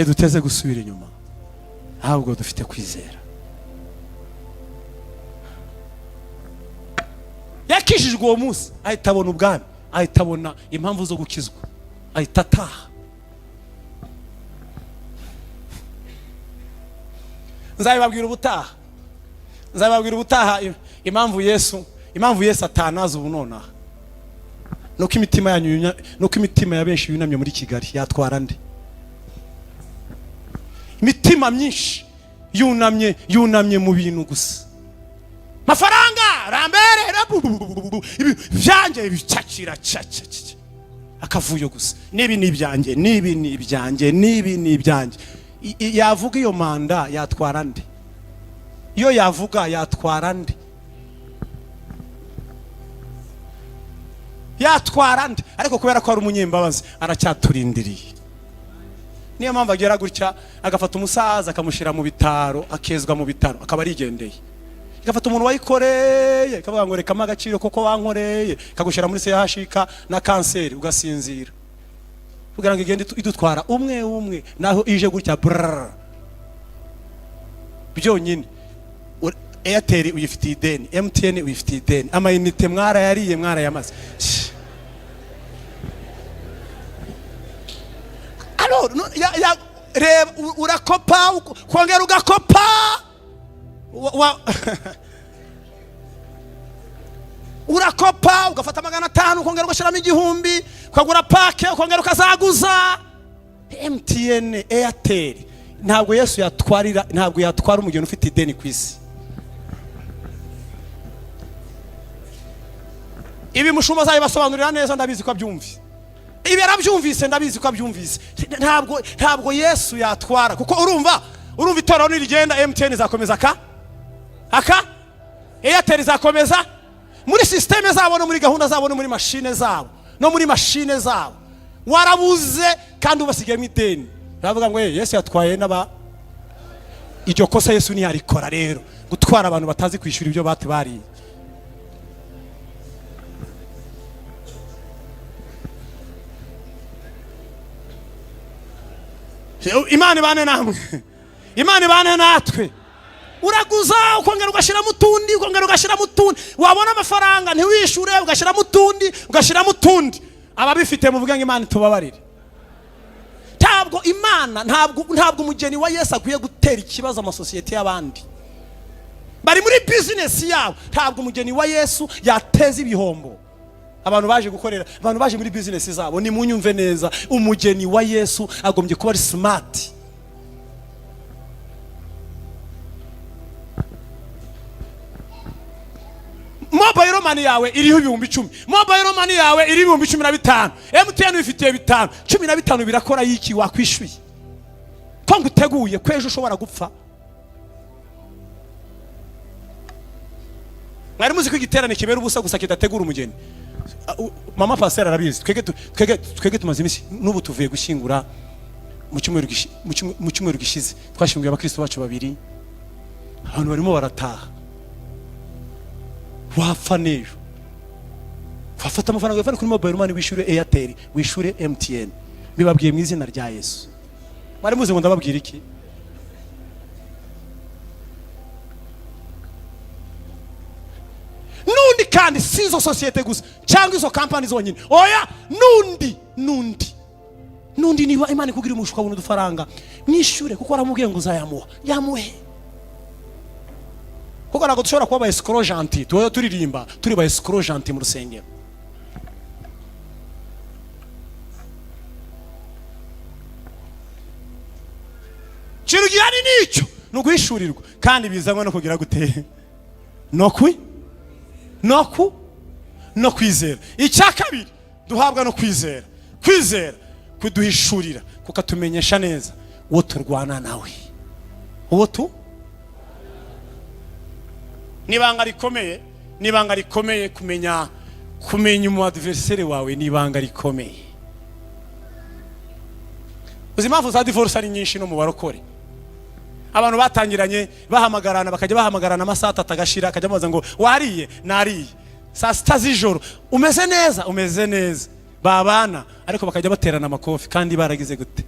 Duteze gusubira inyuma, ahubwo dufite kwizera. Yakijijwe uwo munsi, ahita abona ubwami, ahita abona impamvu zo gukizwa, ahita ataha. Nzababwira ubutaha impamvu Yesu atanaza ubu nonaha. Nuko imitima ya benshi yunamye muri Kigali, yatwara nde? Imitima myinshi yunamye mu bintu gusa. Mafaranga rambere byanjye bicakira akavuyo gusa. Nibi ni ibyanjye. Yavuga iyo manda yatwara nde? Iyo yavuga yatwara nde? Ariko kubera ko ari umunyembabazi, aracyaturindiriye. Niyo mpamvu agera gutya, agafata umusaza akamushira mu bitaro, akezwa mu bitaro, akaba arigendeye. Agafata umuntu wayikoreye, akavuga ngo reka magaciro koko wankoreye, kagushira muri CHK na kanseri, ugasinzira. Kugira ngo igende idutwara umwe naho ije gutya byonyine. Airtel uyifitiye ideni, MTN uyifitiye ideni, amayinite mwarayamaze. Alors reba, urakopa kongera ugakopa, urakopa ugafata 500 ukongera ugashiramo 1000, ukagura pake ukongera ukazaguza. MTN, Airtel, ntabwo Yesu yatwara umugeni ufite ideni kwisi. Ibi mushuma zayibasobanurira neza, ndabizi ko abyumvise. Ibi arabyumvise, ndabizi ko abyumvise. Ntabwo Yesu yatwara, kuko urumva itorero nirigenda, MTN izakomeza Airtel izakomeza muri systeme zabo, no muri gahunda zabo, no muri machine zabo, warabuze kandi ubasigayemo ideni. Bavuga ngo Yesu yatwaye n'aba. Iryo kosa Yesu ntiyarikora rero, gutwara abantu batazi kwishyura ibyo bariye. Imana ibane namwe, Imana ibane natwe. Uraguza ukongera ugashiramo utundi, wabona amafaranga ntiwishure, ugashiramo utundi. Ababifite muvuga ngo Imana tubabarire. Ntabwo umugeni wa Yesu akwiye gutera ikibazo amasosiyete y'abandi. Bari muri business yabo, ntabwo umugeni wa Yesu yateza ibihombo. Abantu baje muri business zabo, ni munyumve neza, umugeni wa Yesu agombye kuba ari smart. Mo mobile money yawe iriho 10,000, mobile money yawe iriho 15,000, MTN bifitiye 5, 15 birakora yiki wakwishuye ko nguteguye kwejo ushobora gupfa. Mwari muzi ko igiterane kibera ubusa gusa kidategura umugeni. Mama Pastor arabizi. Twege tumaze imisi n'ubu tuvuye gushyingura mu cyumweru gishize. Twashyinguye abakristo bacu babiri. Abantu barimo barataha. Wapfa nejo. Wafata amafaranga yavana kuri mobile money wishure Airtel, wishure MTN. Bibabwiye mu izina rya Yesu. Mwari muzi ngo ndababwira iki? Nundi kandi sizo societe gusa cyangwa izo company zonyine. Oya nundi niba Imana kugira umushuka buntu dufaranga nishure kuko aramubwiye ngo uzayamuha yamuhe. Kuko nago dushobora kuba ba escroc gentil, tuwe turirimba turi ba escroc gentil mu rusengero. Kirugirani nicyo nuguhishurirwa kandi bizanwa no kugira gute no kwizera. Icya kabiri duhabwa no kwizera kuduhishurira kukatumenyesha neza uwo turwana nawe. Uwo nibanga rikomeye kumenya umu adversaire wawe nibanga rikomeye. Uzimavu za divorce ari nyinshi no mu barokore. Abantu batangiranye bahamagarana bakajya bahamagarana amasaha atagashira akajya amaza ngo wariye nariye saa sita z'ijoro umeze neza babana ariko bakajya baterana amakofi kandi baragize gute.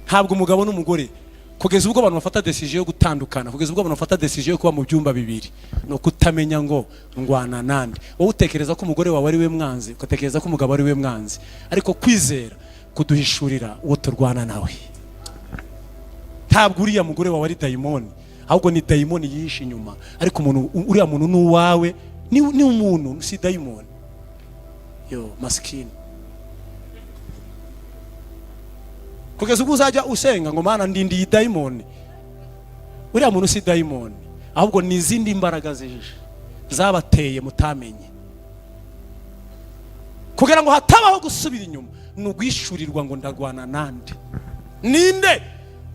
Ntabwo umugabo n'umugore kugeza ubwo abantu bafata decision yo gutandukana, kugeza ubwo abantu bafata decision yo kuba mu byumba bibiri no kutamenya ngo ngwana nande. Wowe utekereza ko umugore wawe ari we mwanzi, ugatekereza ko umugabo ari we mwanzi, ariko kwizera kuduhishurira uwo turwana nawe. Ntabwo uriya mugore wawe ari dayimoni, ahubwo ni dayimoni yihishe inyuma, ariko uriya muntu n'uwawe ni umuntu si dayimoni. Maskini kugeza ubwo uzajya usenga ngo Mana ndindi dayimoni, uriya muntu si dayimoni, ahubwo ni izindi imbaraga zije zabateye mutamenye, kugira ngo hatabaho gusubira inyuma. Nugwishurirwa ngo ndarwana nande, ninde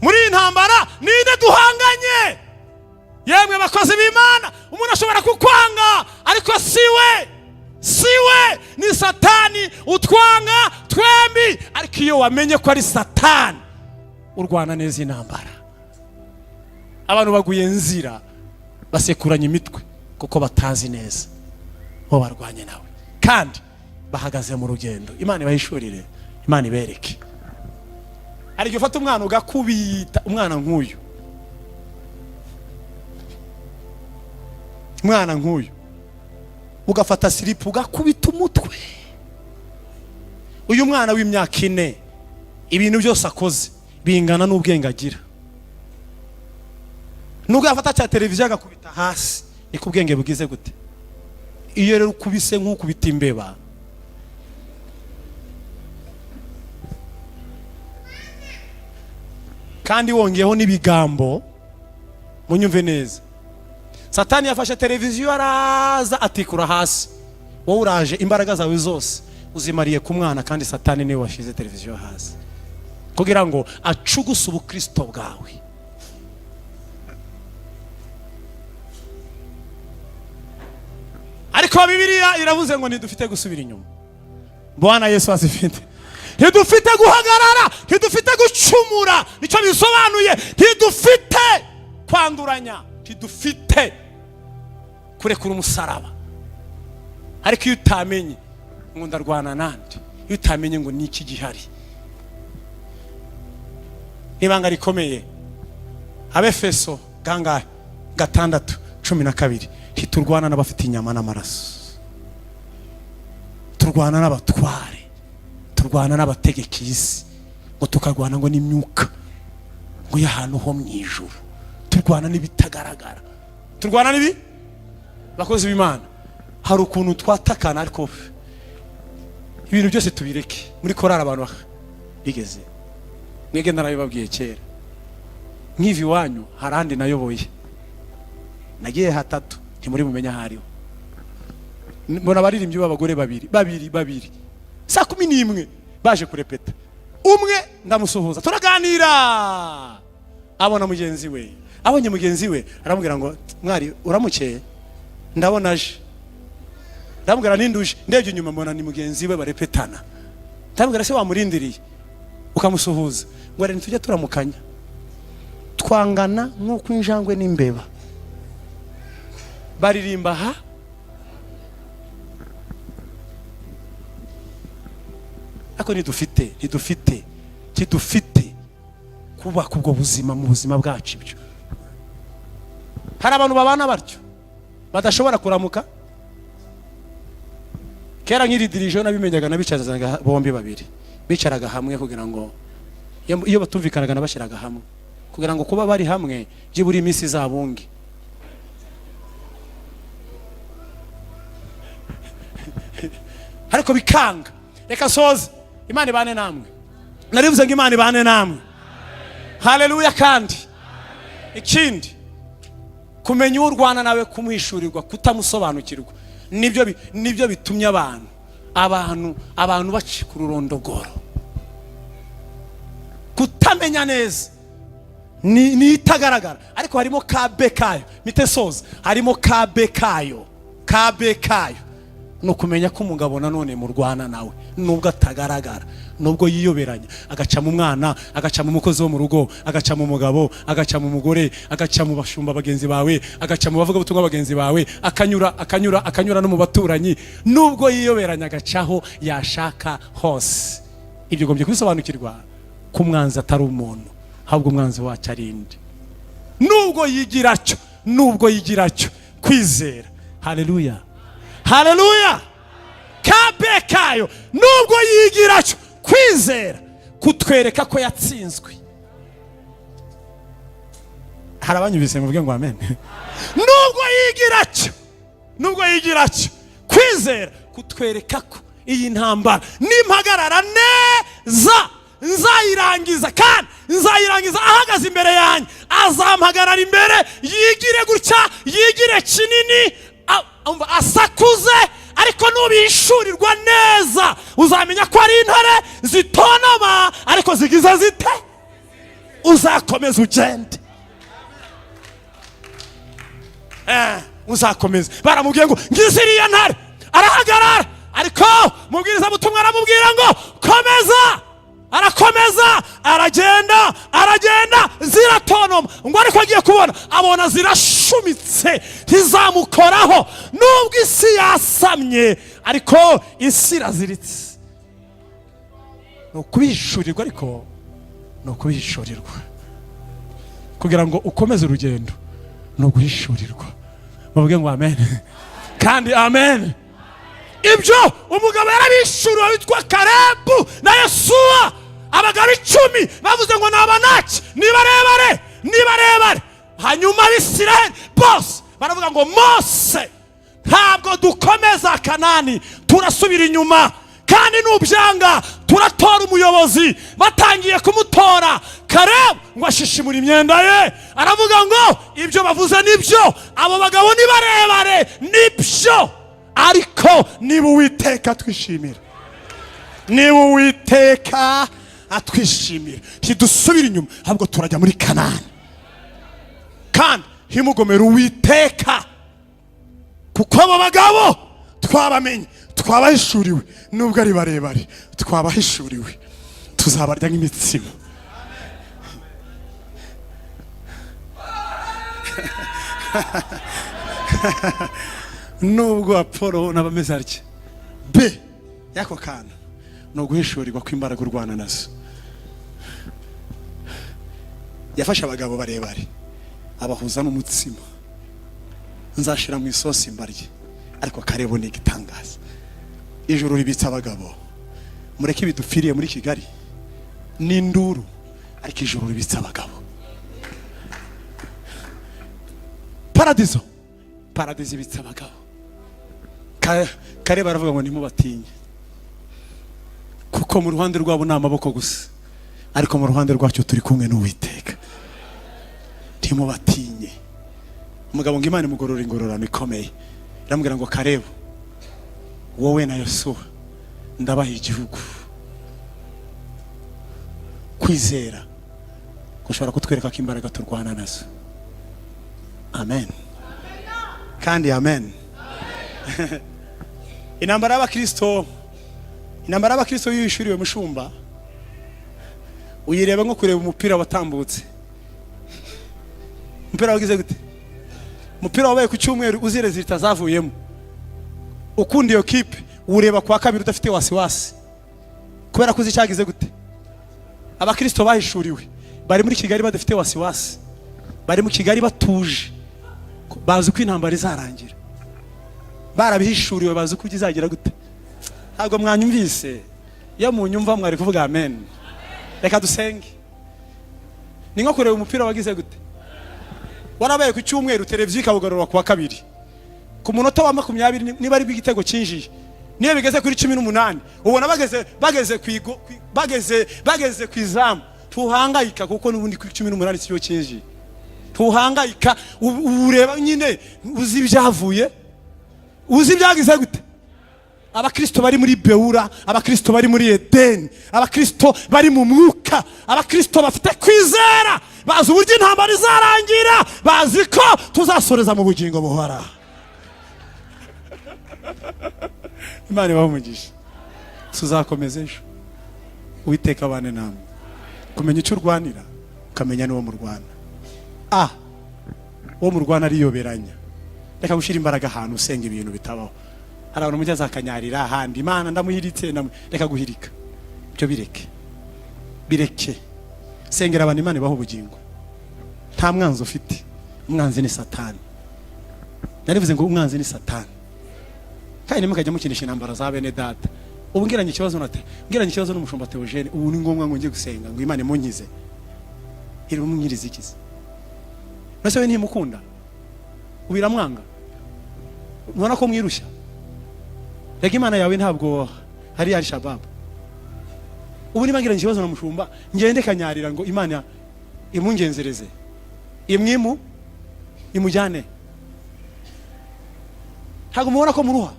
muri intambara, ninde duhanganye. Yemwe bakozi b'Imana, umuntu ashobora kukwanga ariko siwe ni Satani utwanga twembi. Ariko iyo wamenye ko ari Satani urwana neza intambara. Abantu baguye nzira basekuranye imitwe kuko batazi neza bo barwanye nawe kandi bahagaze mu rugendo. Imana ibahishurire, Imana ibereke. Ari cyo fata umwana ugakubita umwana nk'uyu ugafata silipu ugakubita umutwe. Uyu mwana w'imyaka 4 ibintu byose akoze bingana n'ubwenge agira. Nubwo yafata cya televiziyo agakubita hasi ni ku bwenge bugize gute. Iyo rero ukubise nk'ukubita imbeba, kandi wongeyeho n'ibigambo, munyumve neza. Satani yafashe televiziyo araza atikura hasi, wowe uraje imbaraga zawe zose uzimariye ku mwana, kandi Satani niwe washize televiziyo hasi kugira ngo acuguse ubukristo bwawe. Ariko Bibiliya iravuze ngo ntidufite gusubira inyuma. Bwana Yesu asifite. Ntidufite guhagarara, ntidufite gucumura, nicyo bisobanuye. Ntidufite kwanduranya, ntidufite kurekura umusaraba. Ariko iyo utamenye ngo ndarwana nande, iyo utamenye ngo niki gihari, ibanga rikomeye. Abefeso gangahe 6:12 ntiturwana n'abafite inyama n'amaraso, turwana n'abatware, turwana n'abategeka isi, ngo tukarwana ngo n'imyuka ngo y'ahantu ho mu ijuru, turwana n'ibitagaragara, turwana n'ibi. Bakozi b'Imana, hari ukuntu twatakana ariko ibintu byose tubireke. Muri korari abantu bigeze mwege narabibabwiye kera, nk'ivi wanyu harandi nayoboye nagiye hatatu ntimuri mumenya hariho. mbona abaririmbyi b'abagore babiri saa 11 baje kurepeta. Umwe ndamusuhuza turaganira, abona mugenzi we, abonye mugenzi we aramubwira ngo mwari uramukeye, ndabona aje. Ndamubwira ninduje, ndebye inyuma mbona ni mugenzi we barepetana. Ndamubwira se wamurindiriye ukamusuhuza ngo rero tujye turamukanya, twangana nk'uko injangwe n'imbeba. Baririmba ha ako ntidufite kubaka ubwo buzima mu buzima bwacu. Ibyo hari abantu babana batyo badashobora kuramuka. Kera nkiri dirijo nabimenyaga nabicazaga bombi babiri, bicaraga hamwe kugira ngo iyo batumvikanaga nabashiraga hamwe kugira ngo kuba bari hamwe byiburi iminsi zabunge. Ariko bikanga. Reka soze, Imana ibane namwe. Narivuze ngo Imana ibane namwe. Haleluya. Kandi ikindi kumenya urwana nawe kumuhishurirwa, kutamusobanukirwa, nibyo bitumye abantu bacika ururondogoro. Kutamenya neza ni itagaragara, ariko harimo kabe kayo. Mite soze, harimo kabe kayo no kumenya ko umugabo nanone mu rwana nawe nubwo atagaragara, nubwo yiyoberanya, agaca mu mwana, agaca mu mukozi wo mu rugo, agaca mu mugabo, agaca mu mugore, agaca mu bashumba bagenzi bawe, agaca mu bavuga butumwa bagenzi bawe, akanyura no mu baturanyi. Nubwo yiyoberanya agacaho yashaka hose. Ibyo gombye kubisobanukirwa ko umwanzi atari umuntu, ahubwo umwanzi wacu arinde. Nubwo yigiracyo kwizera. Haleluya. Kabe kayo nubwo yigiracyo kwizera kutwereka ko yatsinzwe. Hari abanyubise muvuge ngo amen. Nubwo yigiracyo kwizera kutwereka ko iyi ntambara nimpagarara neza nzayirangiza, kandi nzayirangiza ahagaze imbere yanjye. Azampagarara imbere, yigire gutya, yigire kinini, asakuze, ariko nubishurirwa neza uzamenya ko ari intare zitonoma ariko zigize zite. Uzakomeza ugende, uzakomeza. Baramubwiye ngo ngiziriya ntare, arahagarara, ariko mubwiriza butumwa aramubwira ngo komeza. Arakomeza, aragenda ziratonoma. Ngo ariko agiye kubona abona zirashumitse ntizamukoraho. Nubwo isi yasamye ariko isi iraziritse. No kubishurirwa, ariko no kubishurirwa kugira ngo ukomeze urugendo, no guhishurirwa. Bavuge ngo amen kandi amen. Ibyo umugabo yarabishuriwe witwa Kalebu na Yosuwa, abagabo 10 bavuze ngo nabanaki nibarebare. Hanyuma Abisirayeli bose baravuga ngo Mose, ntabwo dukomeza Kanani, turasubira inyuma, kandi nubyanga turatora umuyobozi. Batangiye kumutora, Kalebu ngo ashishimura imyenda ye, aravuga ngo ibyo bavuze nibyo, abo bagabo nibarebare nibyo, ariko niba Uwiteka atwishimira, ntidusubira inyuma, ahubwo turajya muri Kanani. Kandi himugomera Uwiteka, kuko abo bagabo twabamenye, twabahishuriwe. Nubwo ari barebare twabahishuriwe, tuzabarya nk'imitsima. Nubwo Apolo n'abameze atya, be yako kana no guhishurirwa kw'imbaraga urwana nazo. Yafashe abagabo barebare abahuza n'umutsima, nzashira mu isosi mbarye, ariko Kalebu ni igitangaza. Ijuru ribitsa abagabo, mureke bidupfiriye muri Kigali n'induru, ariko ijuru ribitsa abagabo. Paradizo ibitsa abagabo. Kalebu aravuga ngo ntimubatinye, kuko mu ruhande rwabo ni amaboko gusa, ariko mu ruhande rwacu turi kumwe n'Uwiteka. Ntimubatinye. Umugabo ngo Imana imugorora ingororano ikomeye, iramubwira ngo Kalebu wowe na Yosuwa ndabaha igihugu. Kwizera gushobora kutwereka ko imbaraga turwana nazo. Amen. Kandi amen. Intambara y'abakristo yishuriwe mushumba, uyireba nko kureba umupira watambutse. Umupira wagize gute? Umupira wabaye ku cyumweru uzire zitazavuyemo. Ukundi iyo kipe ureba kwa kabiri udafite wasiwasi. Kubera ko zicagize gute? Abakristo bahishuriwe bari muri Kigali badafite wasiwasi. Bari mu Kigali batuje. Bazi ko intambara izarangira. Barabihishuriwe bazi ko izagira gute. Ntabwo mwanyumvise. Iyo munyumva mwari kuvuga amen. Reka dusenge. Ni nko kureba umupira wagize gute? Warabaye ku cyumweru televiziyo ikabugarura kwa kabiri. Ku munota wa 20 niba ari bw'igitego cyinjiye. Niyo bigeze kuri 18 ubona bageze ku izamu. Tuhangayika kuko nubundi kuri 18 siyo cyinjiye. Tuhangayika ureba nyine uzi byavuye. Uzi byagize gute? Abakristo bari muri Beura, abakristo bari muri Edeni, abakristo bari mu mwuka, abakristo bafite kwizera, bazi uburyo intambara izarangira, bazi ko tuzasoreza mu bugingo buhora. Imana ibahumugisha. Tuzakomeza ejo. Uwiteka abane namwe. Kumenya icyo urwanira, ukamenya n'uwo murwana. Uwo murwana ariyoberanya. Reka gushira imbaraga ahantu usenga ibintu bitabaho. Hari abantu mujya zakanyarira ahandi, Imana ndamuhiritse reka guhirika. Byo bireke. Sengera abantu Imana ibaho ubugingo. Nta mwanzi ufite. Umwanzi ni Satani. Narivuze ngo umwanzi ni Satani. Kandi nimukajya mukinisha intambara za bene data. Ubungiranye ikibazo nate. Ngiranye ikibazo n'umushumba Theogene, ubu ni ngombwa ngo ngiye gusenga ngo Imana imunkize. Iri umunyiriza ikize. Nase we ntimukunda. Ubiramwanga. Ubona ko mwirushya. Rega Imana yawe ntabwo hari Al-Shabaab. Ubu nimangiranye ikibazo na mushumba, ngende kanyarira ngo Imana imungenzereze. Imujyane. Ntabwo mubona ko muruha.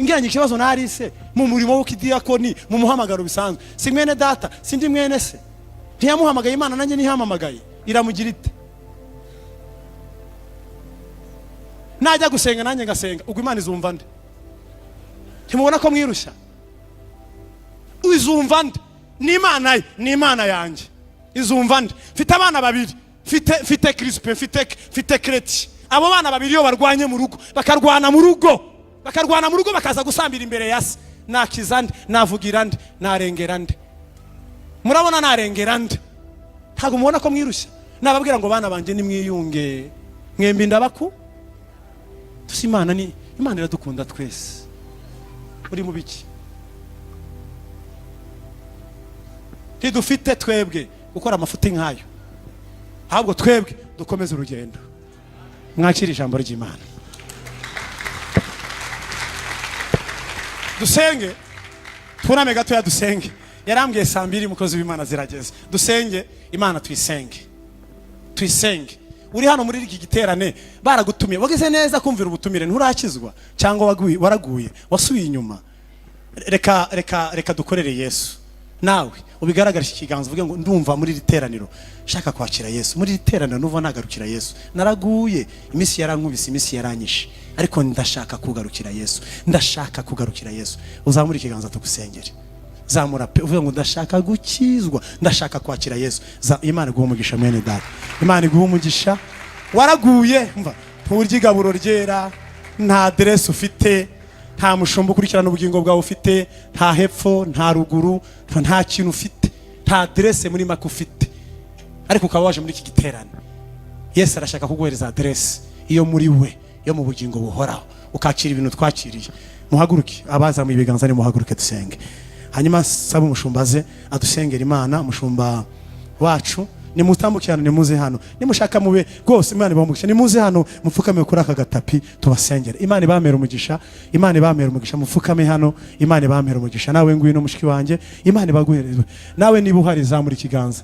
Ngiranye ikibazo na Alice mu murimo w'ukidiyakoni mu muhamagaro bisanzwe. Si mwene data, sindi mwene se. Ntiyamuhamagaye Imana nanjye ntihamamagaye. Iramugira ite? Najya gusenga nanjye ngasenga, ubwo Imana izumva nde? Ntimubona ko mwirushya? Izumva nde? Ni Imana yanjye. Izumva nde? Mfite abana babiri. Mfite Crispe, mfite Kreti. Abo bana babiri yo barwanye mu rugo, bakarwana mu rugo bakaza gusambira imbere ya se. Nakiza nde? Navugira nde? Narengera nde? Murabona narengera nde? Ntabwo mubona ko mwirushya? Nababwira ngo bana banje nimwiyunge. Mwembi ndabaku? Tusi Imana iradukunda twese. Uri mu biki? Tidufite twebwe gukora amafuti nkayo. Ahubwo twebwe dukomeza urugendo. Mwakira ijambo ry'Imana. Dusenge. Tuname gato ya dusenge. Yarambwiye 2:00 mukozi w'Imana zirageze. Dusenge Imana tuyisenge. Uri hano muri iki giterane baragutumiye. Wagize neza kumvira ubutumire nturakizwa cyangwa waraguye wasubiye inyuma. Reka dukorere Yesu. Nawe ubigaragarisha ikiganza uvuge ngo ndumva muri riteraniro shaka kwakira Yesu. Muri riteraniro nuva nagarukira Yesu. Naraguye imisi yarankubise imisi yaranyishe. Ariko ndashaka kugarukira Yesu. Uzamura ikiganza tugusengere. Zamura pe uvuga ngo ndashaka gukizwa, ndashaka kwakira Yesu. Imana iguha umugisha mwene data. Imana iguha umugisha. Waraguye mva nturigaburo ryera, nta adresse ufite, nta mushumba ukurikirana ubugingo bwawe ufite, nta hepfo, nta ruguru, nta kintu ufite, nta adresse muri make ufite. Ariko ukaba waje muri iki giterane. Yesu arashaka kuguhereza adresse iyo muri we, yo mu bugingo buhoraho, ukakira ibintu twakiriye. Muhaguruke, abaza mu ibiganza ni muhaguruke dusenge. Hanyuma saba umushumba ze adusengera Imana, umushumba wacu nimutambukirane nimuze hano, nimushaka mube rwose Imana ibamugisha, nimuze hano mupfukame kuri aka gatapi tubasengere. Imana ibamera umugisha, Imana ibamera umugisha, mupfukame hano, Imana ibamera umugisha. Nawe ngwino mushiki wanjye, Imana ibaguherezwe. Nawe niba uhari zamura ikiganza,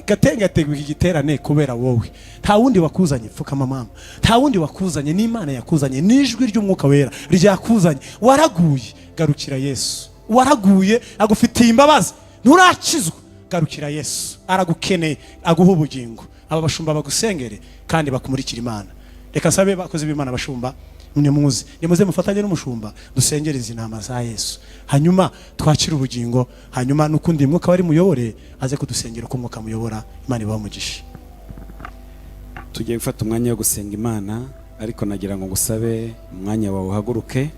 gatengategwa iki giterane kubera wowe. Nta wundi wakuzanye, pfukama mama, nta wundi wakuzanye, ni Imana yakuzanye, nijwi ry'Umwuka Wera ryakuzanye. Waraguye, garukira Yesu. Waraguye, agufitiye imbabazi, nturakizwa, garukira Yesu. Aragukeneye, aguha ubugingo. Aba bashumba bagusengere kandi bakumurikira Imana. Reka sabe bakoze b'Imana bashumba, nimuze mufatanye n'umushumba dusengereze intama za Yesu, hanyuma twakira ubugingo, hanyuma nukundi Mwuka wari muyobore aze kudusengera ko Mwuka muyobora. Imana ibamugisha. Tugiye gufata umwanya wo gusenga Imana, ariko nagira ngo ngusabe umwanya wawe uhaguruke,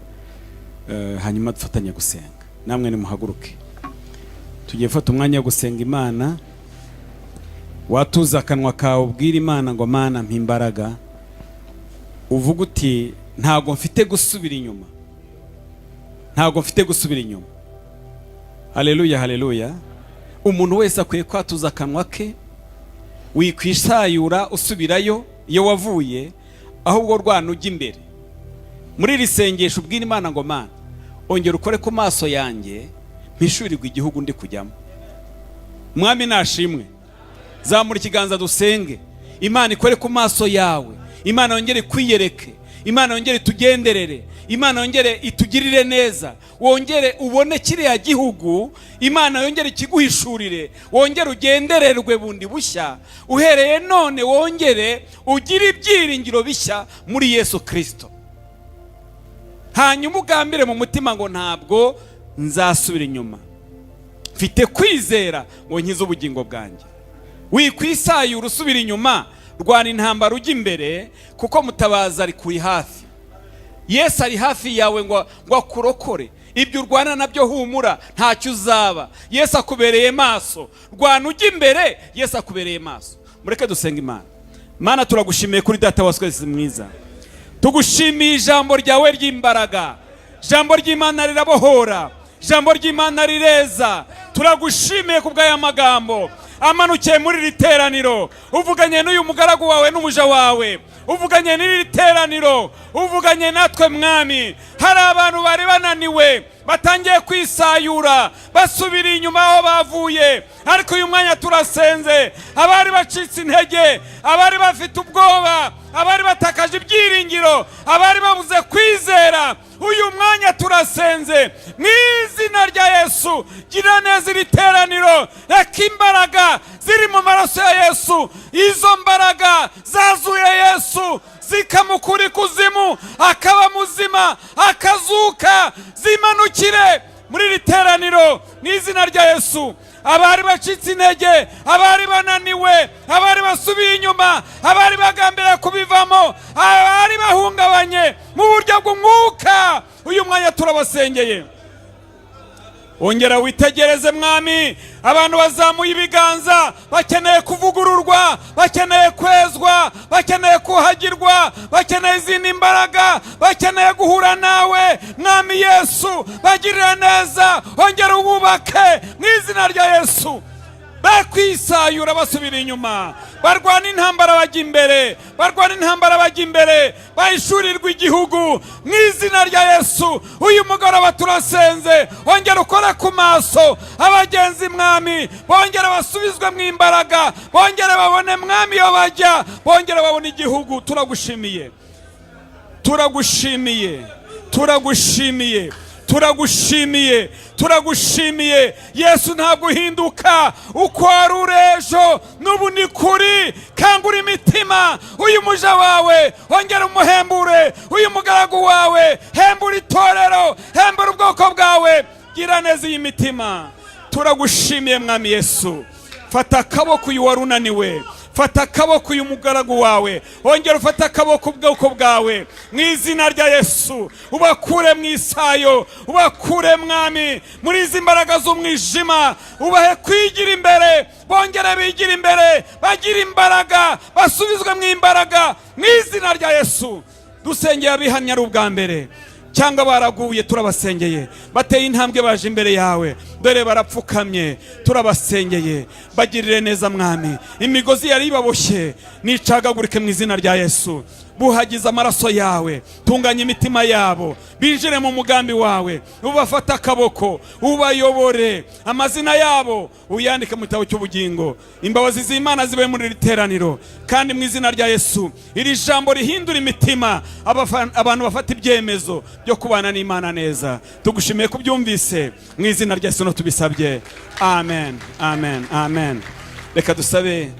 hanyuma dufatanye gusenga. Namwe nimuhaguruke. Tugiye gufata umwanya wo gusenga Imana. Watuza akanwa kawe ubwira Imana ngo Mana mpa imbaraga, uvuga uti ntago mfite gusubira inyuma, ntago mfite gusubira inyuma. Haleluya, haleluya. Umuntu wese akwiye kwatuza akanwa ke, wikwishayura usubirayo iyo wavuye, ahubwo rwana ujya imbere. Muri iri sengesho ubwira Imana ngo Mana ongera ukore ku maso yanjye mpishurirwe igihugu ndi kujyamo. Mwami nashimwe. Zamura ikiganza dusenge. Imana ikore ku maso yawe, Imana yongere kwiyereke, Imana yongere tugenderere, Imana yongere itugirire neza, wongere ubone kiriya gihugu, Imana yongere kiguhishurire, wongere ugendererwe bundi bushya, uhereye none wongere ugire ibyiringiro bishya muri Yesu Kristo. Hanyuma ugambire mu mutima ngo ntabwo nzasubira inyuma, mfite kwizera ngo nkize ubugingo bwanjye. Wikwisayura usubira inyuma, rwana intambara ujya imbere, kuko mutabaza ari kuri hafi. Yesu ari hafi yawe ngo akurokore. Ibyo urwana nabyo humura, ntacyo uzaba. Yesu akubereye maso, rwana ujya imbere, Yesu akubereye maso. Mureke dusenga Imana. Mana turagushimiye kuri data wa twese mwiza, tugushimiye ijambo ryawe ry'imbaraga. Ijambo ry'Imana rirabohora, ijambo ry'Imana rireza. Turagushimiye kubw'aya magambo amanukiye muri iri teraniro, uvuganye n'uyu mugaragu wawe n'umuja wawe, uvuganye n'iri teraniro, uvuganye natwe Mwami. Hari abantu bari bananiwe, batangiye kwisayura, basubira inyuma aho bavuye, ariko uyu mwanya turasenze. Abari bacitse intege, abari bafite ubwoba, abari batakaje ibyiringiro, abari babuze kwizera, uyu mwanya turasenze mu izina rya Yesu. Gira neza iri teraniro, reka imbaraga ziri mu maraso ya Yesu, izo mbaraga zazuye Yesu zikamukura ikuzimu akaba muzima akazuka, zimanukire muri iri teraniro mu izina rya Yesu. Abari bacitse intege, abari bananiwe, abari basubiye inyuma, abari bagambira kubivamo, abari bahungabanye mu buryo bw'umwuka, uyu mwanya turabasengeye. Ongera witegereze Mwami, abantu bazamuye ibiganza, bakeneye kuvugururwa, bakeneye kwezwa, bakeneye kuhagirwa, bakeneye izindi imbaraga, bakeneye guhura nawe Mwami Yesu. Bagirira neza, ongera ububake mu izina rya Yesu. Bakwisayura basubira inyuma, barwana intambara bajya imbere, barwana intambara bajya imbere, bahishurirwa igihugu mu izina rya Yesu. Uyu mugoroba turasenze, ongera ukore ku maso abagenzi Mwami, bongera basubizwe mu imbaraga, bongera babone Mwami iyo bajya, bongera babone igihugu. Turagushimiye, turagushimiye, turagushimiye, turagushimiye, turagushimiye. Yesu ntabwo uhinduka, uko wari uri ejo n'ubu ni kuri. Kangura imitima uyu muja wawe, ongera umuhembure uyu mugaragu wawe, hembura itorero, hembura ubwoko bwawe. Gira neza iyi mitima. Turagushimiye Mwami Yesu. Fata akaboko uyu wari unaniwe, fata akaboko uyu mugaragu wawe, ongera ufata akaboko ubwoko bwawe mu izina rya Yesu. Ubakure mu isayo, ubakure Mwami muri izi mbaraga z'umwijima, ubahe kwigira imbere, bongere bigira imbere, bagira imbaraga, basubizwe mu imbaraga mu izina rya Yesu. Dusengeye abihamya ari ubwa mbere. cyangwa baraguye turabasengeye, bateye intambwe baje imbere yawe dore barapfukamye turabasengeye, bagirire neza mwami, imigozi yari ibaboshye nicagagurike mu izina rya Yesu, buhagize amaraso yawe, tunganya imitima yabo, binjire mu mugambi wawe, ubafata akaboko, ubayobore, amazina yabo uyandike mu gitabo cy'ubugingo, imbabazi z'Imana zibe muri iri teraniro, kandi mu izina rya Yesu iri jambo rihindura imitima, abantu bafata ibyemezo byo kubana n'Imana neza. Tugushimiye kubyumvise mu izina rya Yesu no tubisabye, amen, amen, amen. Reka dusabe